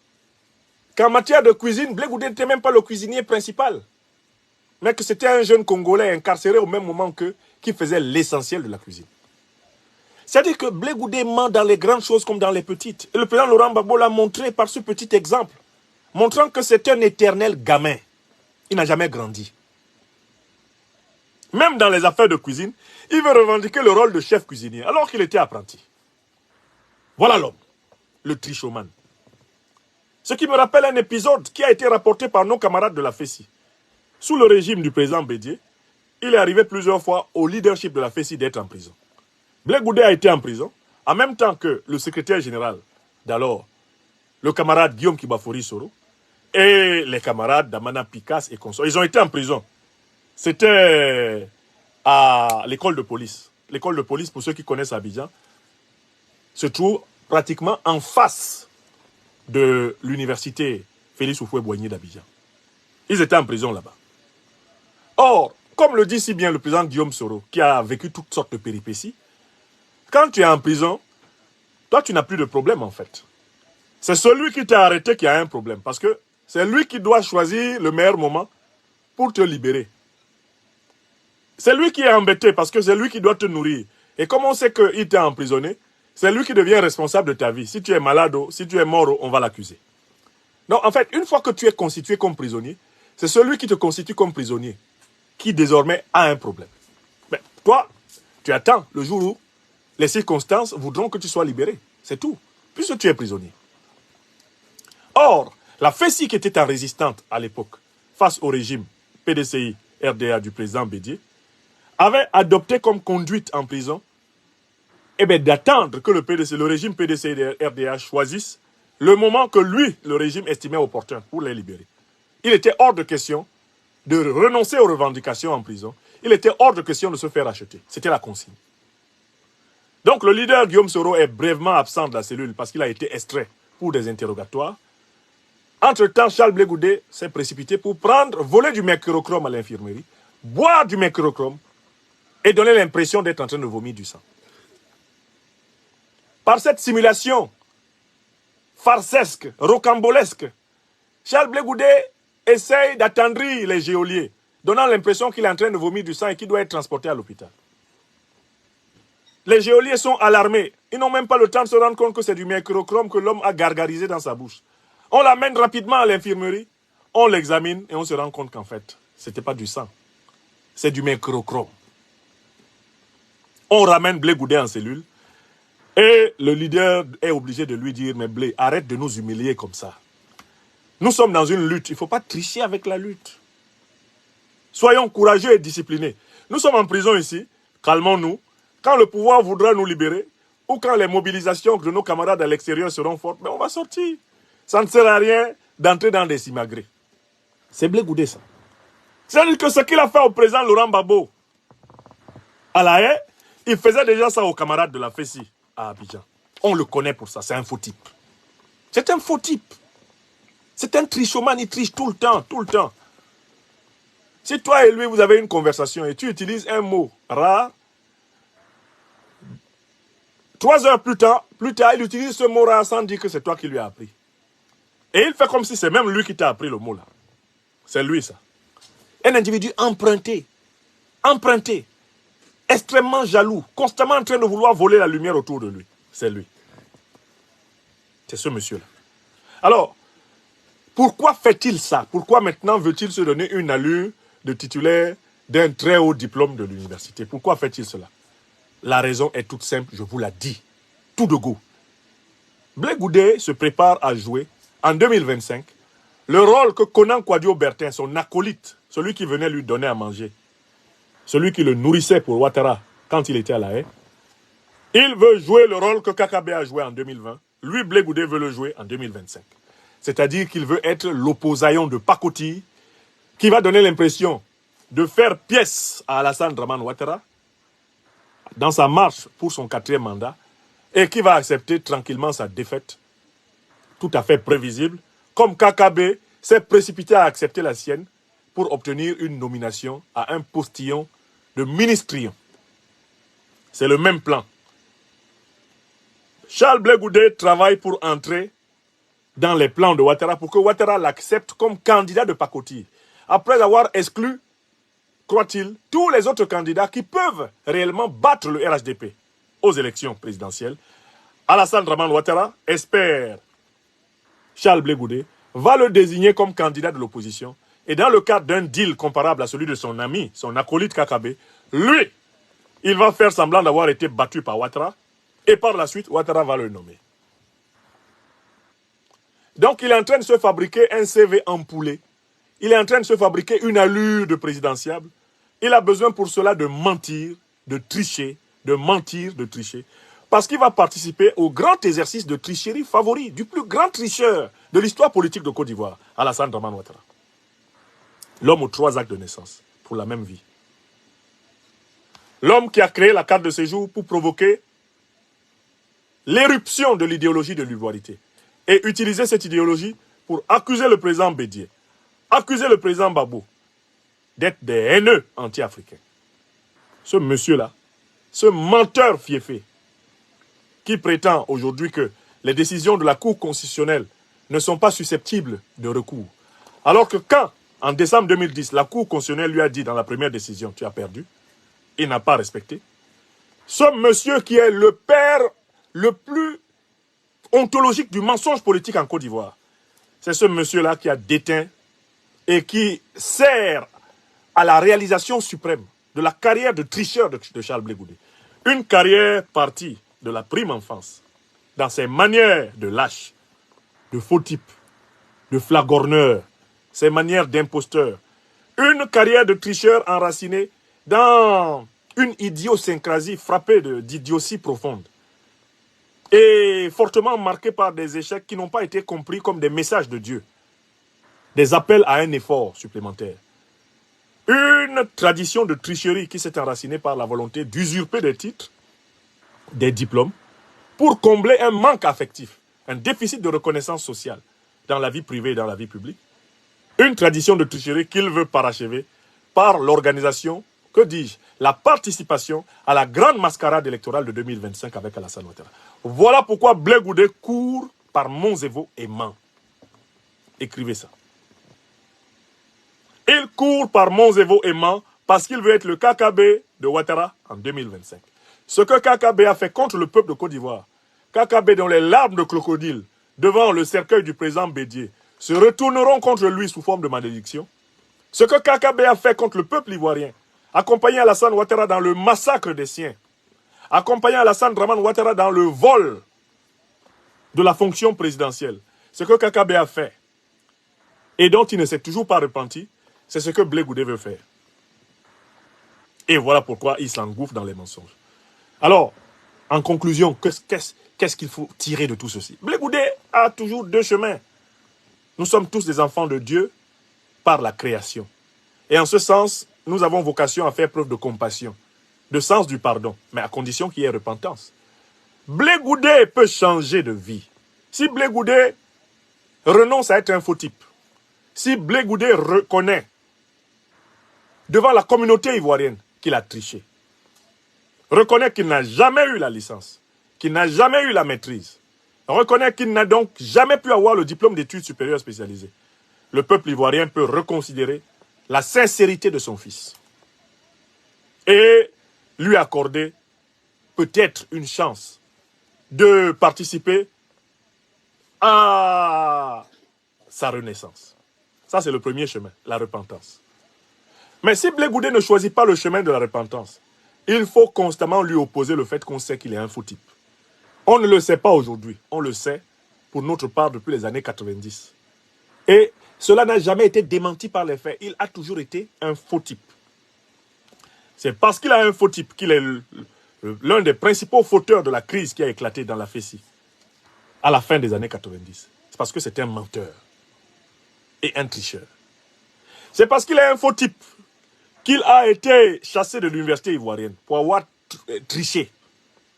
qu'en matière de cuisine, Blé Goudé n'était même pas le cuisinier principal, mais que c'était un jeune Congolais incarcéré au même moment qu'eux qui faisait l'essentiel de la cuisine. C'est-à-dire que Blé Goudé ment dans les grandes choses comme dans les petites. Et le président Laurent Gbagbo l'a montré par ce petit exemple, montrant que c'est un éternel gamin. Il n'a jamais grandi. Même dans les affaires de cuisine, il veut revendiquer le rôle de chef cuisinier, alors qu'il était apprenti. Voilà l'homme, le trichoman. Ce qui me rappelle un épisode qui a été rapporté par nos camarades de la FESI. Sous le régime du président Bédié, il est arrivé plusieurs fois au leadership de la FESI d'être en prison. Blé Goudé a été en prison, en même temps que le secrétaire général d'alors, le camarade Guillaume Kibafori Soro, et les camarades d'Amana Picasse et consorts. Ils ont été en prison. C'était à l'école de police. L'école de police, pour ceux qui connaissent Abidjan, se trouve pratiquement en face de l'université Félix Houphouët-Boigny d'Abidjan. Ils étaient en prison là-bas. Or, comme le dit si bien le président Guillaume Soro, qui a vécu toutes sortes de péripéties, quand tu es en prison, toi tu n'as plus de problème en fait. C'est celui qui t'a arrêté qui a un problème, parce que c'est lui qui doit choisir le meilleur moment pour te libérer. C'est lui qui est embêté, parce que c'est lui qui doit te nourrir. Et comme on sait qu'il t'a emprisonné, c'est lui qui devient responsable de ta vie. Si tu es malade, si tu es mort, on va l'accuser. Donc en fait, une fois que tu es constitué comme prisonnier, c'est celui qui te constitue comme prisonnier qui désormais a un problème. Mais toi, tu attends le jour où les circonstances voudront que tu sois libéré. C'est tout, puisque tu es prisonnier. Or, la FESI qui était en résistante à l'époque, face au régime PDCI RDA du président Bédié, avait adopté comme conduite en prison d'attendre que le régime PDCI RDA choisisse le moment que lui, le régime, estimait opportun pour les libérer. Il était hors de question de renoncer aux revendications en prison. Il était hors de question de se faire acheter. C'était la consigne. Donc le leader Guillaume Soro est brièvement absent de la cellule parce qu'il a été extrait pour des interrogatoires. Entre-temps, Charles Blé Goudé s'est précipité pour voler du mercurochrome à l'infirmerie, boire du mercurochrome et donner l'impression d'être en train de vomir du sang. Par cette simulation farcesque, rocambolesque, Charles Blé Goudé essaye d'attendrir les geôliers, donnant l'impression qu'il est en train de vomir du sang et qu'il doit être transporté à l'hôpital. Les geôliers sont alarmés. Ils n'ont même pas le temps de se rendre compte que c'est du mercurochrome que l'homme a gargarisé dans sa bouche. On l'amène rapidement à l'infirmerie, on l'examine et on se rend compte qu'en fait, ce n'était pas du sang. C'est du mercurochrome. On ramène Blé Goudé en cellule Et le leader est obligé de lui dire, mais Blé, arrête de nous humilier comme ça. Nous sommes dans une lutte, il ne faut pas tricher avec la lutte. Soyons courageux et disciplinés. Nous sommes en prison ici, calmons-nous. Quand le pouvoir voudra nous libérer, ou quand les mobilisations de nos camarades à l'extérieur seront fortes, mais on va sortir. Ça ne sert à rien d'entrer dans des simagrées. C'est Blé Goudé, ça. C'est-à-dire que ce qu'il a fait au président Laurent Gbagbo, à La Haye, il faisait déjà ça aux camarades de la FESI à Abidjan. On le connaît pour ça, c'est un faux type. C'est un faux type. C'est un trichomane, il triche tout le temps, tout le temps. Si toi et lui, vous avez une conversation et tu utilises un mot rare, 3 heures plus tard, il utilise ce mot rare sans dire que c'est toi qui lui as appris. Et il fait comme si c'est même lui qui t'a appris le mot là. C'est lui ça. Un individu emprunté, extrêmement jaloux, constamment en train de vouloir voler la lumière autour de lui. C'est lui. C'est ce monsieur-là. Alors, pourquoi fait-il ça? Pourquoi maintenant veut-il se donner une allure de titulaire d'un très haut diplôme de l'université? Pourquoi fait-il cela? La raison est toute simple, je vous la dis. Tout de go. Blé Goudé se prépare à jouer en 2025 le rôle que Konan Kouadio-Bertin, son acolyte, celui qui venait lui donner à manger, celui qui le nourrissait pour Ouattara quand il était à La Haye, il veut jouer le rôle que Kakabe a joué en 2020. Lui, Blé Goudé, veut le jouer en 2025. C'est-à-dire qu'il veut être l'opposaillon de Pakoti, qui va donner l'impression de faire pièce à Alassane Dramane Ouattara dans sa marche pour son 4e mandat et qui va accepter tranquillement sa défaite, tout à fait prévisible, comme Kakabe s'est précipité à accepter la sienne pour obtenir une nomination à un postillon de ministrion. C'est le même plan. Charles Blé Goudé travaille pour entrer dans les plans de Ouattara pour que Ouattara l'accepte comme candidat de Pakoti. Après avoir exclu, croit-il, tous les autres candidats qui peuvent réellement battre le RHDP aux élections présidentielles, Alassane Dramane Ouattara espère Charles Blé Goudé va le désigner comme candidat de l'opposition et dans le cadre d'un deal comparable à celui de son ami, son acolyte Kakabe, lui, il va faire semblant d'avoir été battu par Ouattara et par la suite, Ouattara va le nommer. Donc, il est en train de se fabriquer un CV empoulé. Il est en train de se fabriquer une allure de présidentiable. Il a besoin pour cela de mentir, de tricher, de mentir, de tricher. Parce qu'il va participer au grand exercice de tricherie favori du plus grand tricheur de l'histoire politique de Côte d'Ivoire, Alassane Dramane Ouattara. L'homme aux 3 actes de naissance pour la même vie. L'homme qui a créé la carte de séjour pour provoquer l'éruption de l'idéologie de l'ivoirité. Et utiliser cette idéologie pour accuser le président Bédié, accuser le président Gbagbo d'être des haineux anti-africains. Ce monsieur-là, ce menteur fiefé, qui prétend aujourd'hui que les décisions de la Cour constitutionnelle ne sont pas susceptibles de recours. Alors que quand, en décembre 2010, la Cour constitutionnelle lui a dit dans la première décision, tu as perdu, il n'a pas respecté. Ce monsieur qui est le père le plus ontologique du mensonge politique en Côte d'Ivoire. C'est ce monsieur-là qui a déteint et qui sert à la réalisation suprême de la carrière de tricheur de Charles Blé Goudé. Une carrière partie de la prime enfance, dans ses manières de lâche, de faux type, de flagorneur, ses manières d'imposteur. Une carrière de tricheur enracinée dans une idiosyncrasie frappée d'idiotie profonde. Et fortement marqué par des échecs qui n'ont pas été compris comme des messages de Dieu. Des appels à un effort supplémentaire. Une tradition de tricherie qui s'est enracinée par la volonté d'usurper des titres, des diplômes, pour combler un manque affectif, un déficit de reconnaissance sociale dans la vie privée et dans la vie publique. Une tradition de tricherie qu'il veut parachever par l'organisation, que dis-je, la participation à la grande mascarade électorale de 2025 avec Alassane Ouattara. Voilà pourquoi Blé Goudé court par Monzévo et Mans. Écrivez ça. Il court par Monzévo et Mans parce qu'il veut être le Kakabe de Ouattara en 2025. Ce que Kakabe a fait contre le peuple de Côte d'Ivoire, Kakabe dont les larmes de crocodile devant le cercueil du président Bédié se retourneront contre lui sous forme de malédiction. Ce que Kakabe a fait contre le peuple ivoirien, accompagné Alassane Ouattara dans le massacre des siens, accompagnant Alassane Dramane Ouattara dans le vol de la fonction présidentielle. Ce que Kakabe a fait et dont il ne s'est toujours pas repenti, c'est ce que Blé Goudé veut faire. Et voilà pourquoi il s'engouffre dans les mensonges. Alors, en conclusion, qu'est-ce qu'il faut tirer de tout ceci? Blé Goudé a toujours deux chemins. Nous sommes tous des enfants de Dieu par la création. Et en ce sens, nous avons vocation à faire preuve de compassion, de sens du pardon, mais à condition qu'il y ait repentance. Blé Goudé peut changer de vie. Si Blé Goudé renonce à être un faux type, si Blé Goudé reconnaît devant la communauté ivoirienne qu'il a triché, reconnaît qu'il n'a jamais eu la licence, qu'il n'a jamais eu la maîtrise, reconnaît qu'il n'a donc jamais pu avoir le diplôme d'études supérieures spécialisées, le peuple ivoirien peut reconsidérer la sincérité de son fils et lui accorder peut-être une chance de participer à sa renaissance. Ça, c'est le premier chemin, la repentance. Mais si Blé Goudé ne choisit pas le chemin de la repentance, il faut constamment lui opposer le fait qu'on sait qu'il est un faux type. On ne le sait pas aujourd'hui, on le sait pour notre part depuis les années 90. Et cela n'a jamais été démenti par les faits, il a toujours été un faux type. C'est parce qu'il a un faux type qu'il est l'un des principaux fauteurs de la crise qui a éclaté dans la FECI à la fin des années 90. C'est parce que c'est un menteur et un tricheur. C'est parce qu'il est un faux type qu'il a été chassé de l'université ivoirienne pour avoir triché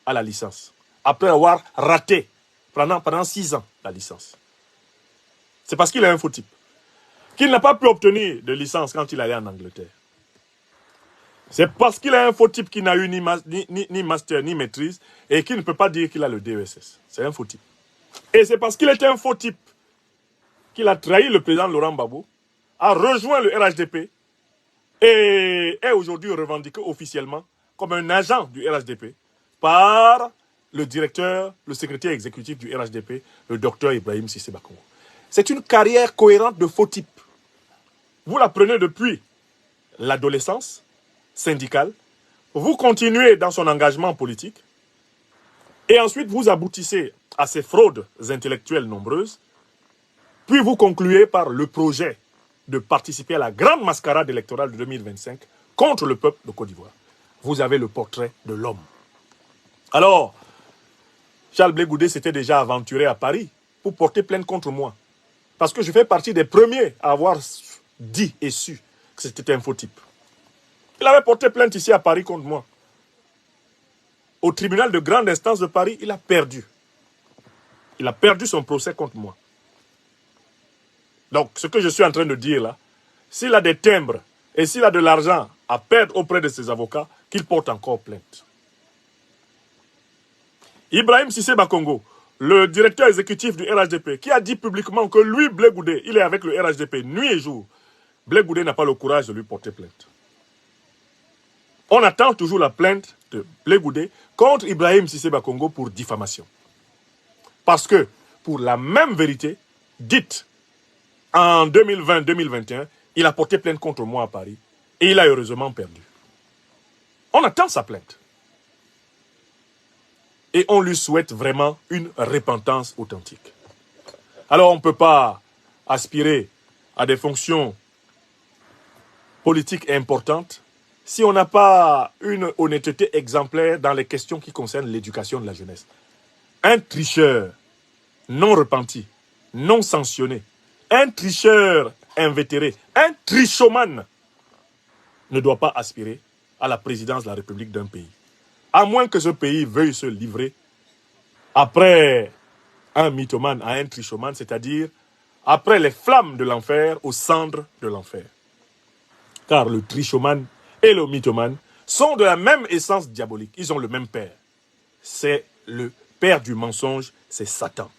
à la licence, après avoir raté pendant 6 ans la licence. C'est parce qu'il est un faux type qu'il n'a pas pu obtenir de licence quand il allait en Angleterre. C'est parce qu'il est un faux type qui n'a eu ni master ni maîtrise et qui ne peut pas dire qu'il a le DESS. C'est un faux type. Et c'est parce qu'il était un faux type qu'il a trahi le président Laurent Gbagbo, a rejoint le RHDP et est aujourd'hui revendiqué officiellement comme un agent du RHDP par le directeur, le secrétaire exécutif du RHDP, le docteur Ibrahim Cissé Bakongo. C'est une carrière cohérente de faux type. Vous la prenez depuis l'adolescence syndicale, vous continuez dans son engagement politique et ensuite vous aboutissez à ces fraudes intellectuelles nombreuses, puis vous concluez par le projet de participer à la grande mascarade électorale de 2025 contre le peuple de Côte d'Ivoire. Vous avez le portrait de l'homme. Alors, Charles Blé Goudé s'était déjà aventuré à Paris pour porter plainte contre moi. Parce que je fais partie des premiers à avoir dit et su que c'était un faux type. Il avait porté plainte ici à Paris contre moi. Au tribunal de grande instance de Paris, il a perdu. Il a perdu son procès contre moi. Donc, ce que je suis en train de dire là, s'il a des timbres et s'il a de l'argent à perdre auprès de ses avocats, qu'il porte encore plainte. Ibrahim Cissé Bakongo, le directeur exécutif du RHDP, qui a dit publiquement que lui, Blé Goudé, il est avec le RHDP nuit et jour. Blé Goudé n'a pas le courage de lui porter plainte. On attend toujours la plainte de Blé Goudé contre Ibrahim Cissé Bakongo pour diffamation. Parce que, pour la même vérité, dite en 2020-2021, il a porté plainte contre moi à Paris et il a heureusement perdu. On attend sa plainte. Et on lui souhaite vraiment une repentance authentique. Alors on ne peut pas aspirer à des fonctions politiques importantes si on n'a pas une honnêteté exemplaire dans les questions qui concernent l'éducation de la jeunesse. Un tricheur non repenti, non sanctionné, un tricheur invétéré, un trichomane ne doit pas aspirer à la présidence de la République d'un pays. À moins que ce pays veuille se livrer après un mythomane à un trichomane, c'est-à-dire après les flammes de l'enfer aux cendres de l'enfer. Car le trichomane et le mythomane sont de la même essence diabolique. Ils ont le même père. C'est le père du mensonge, c'est Satan.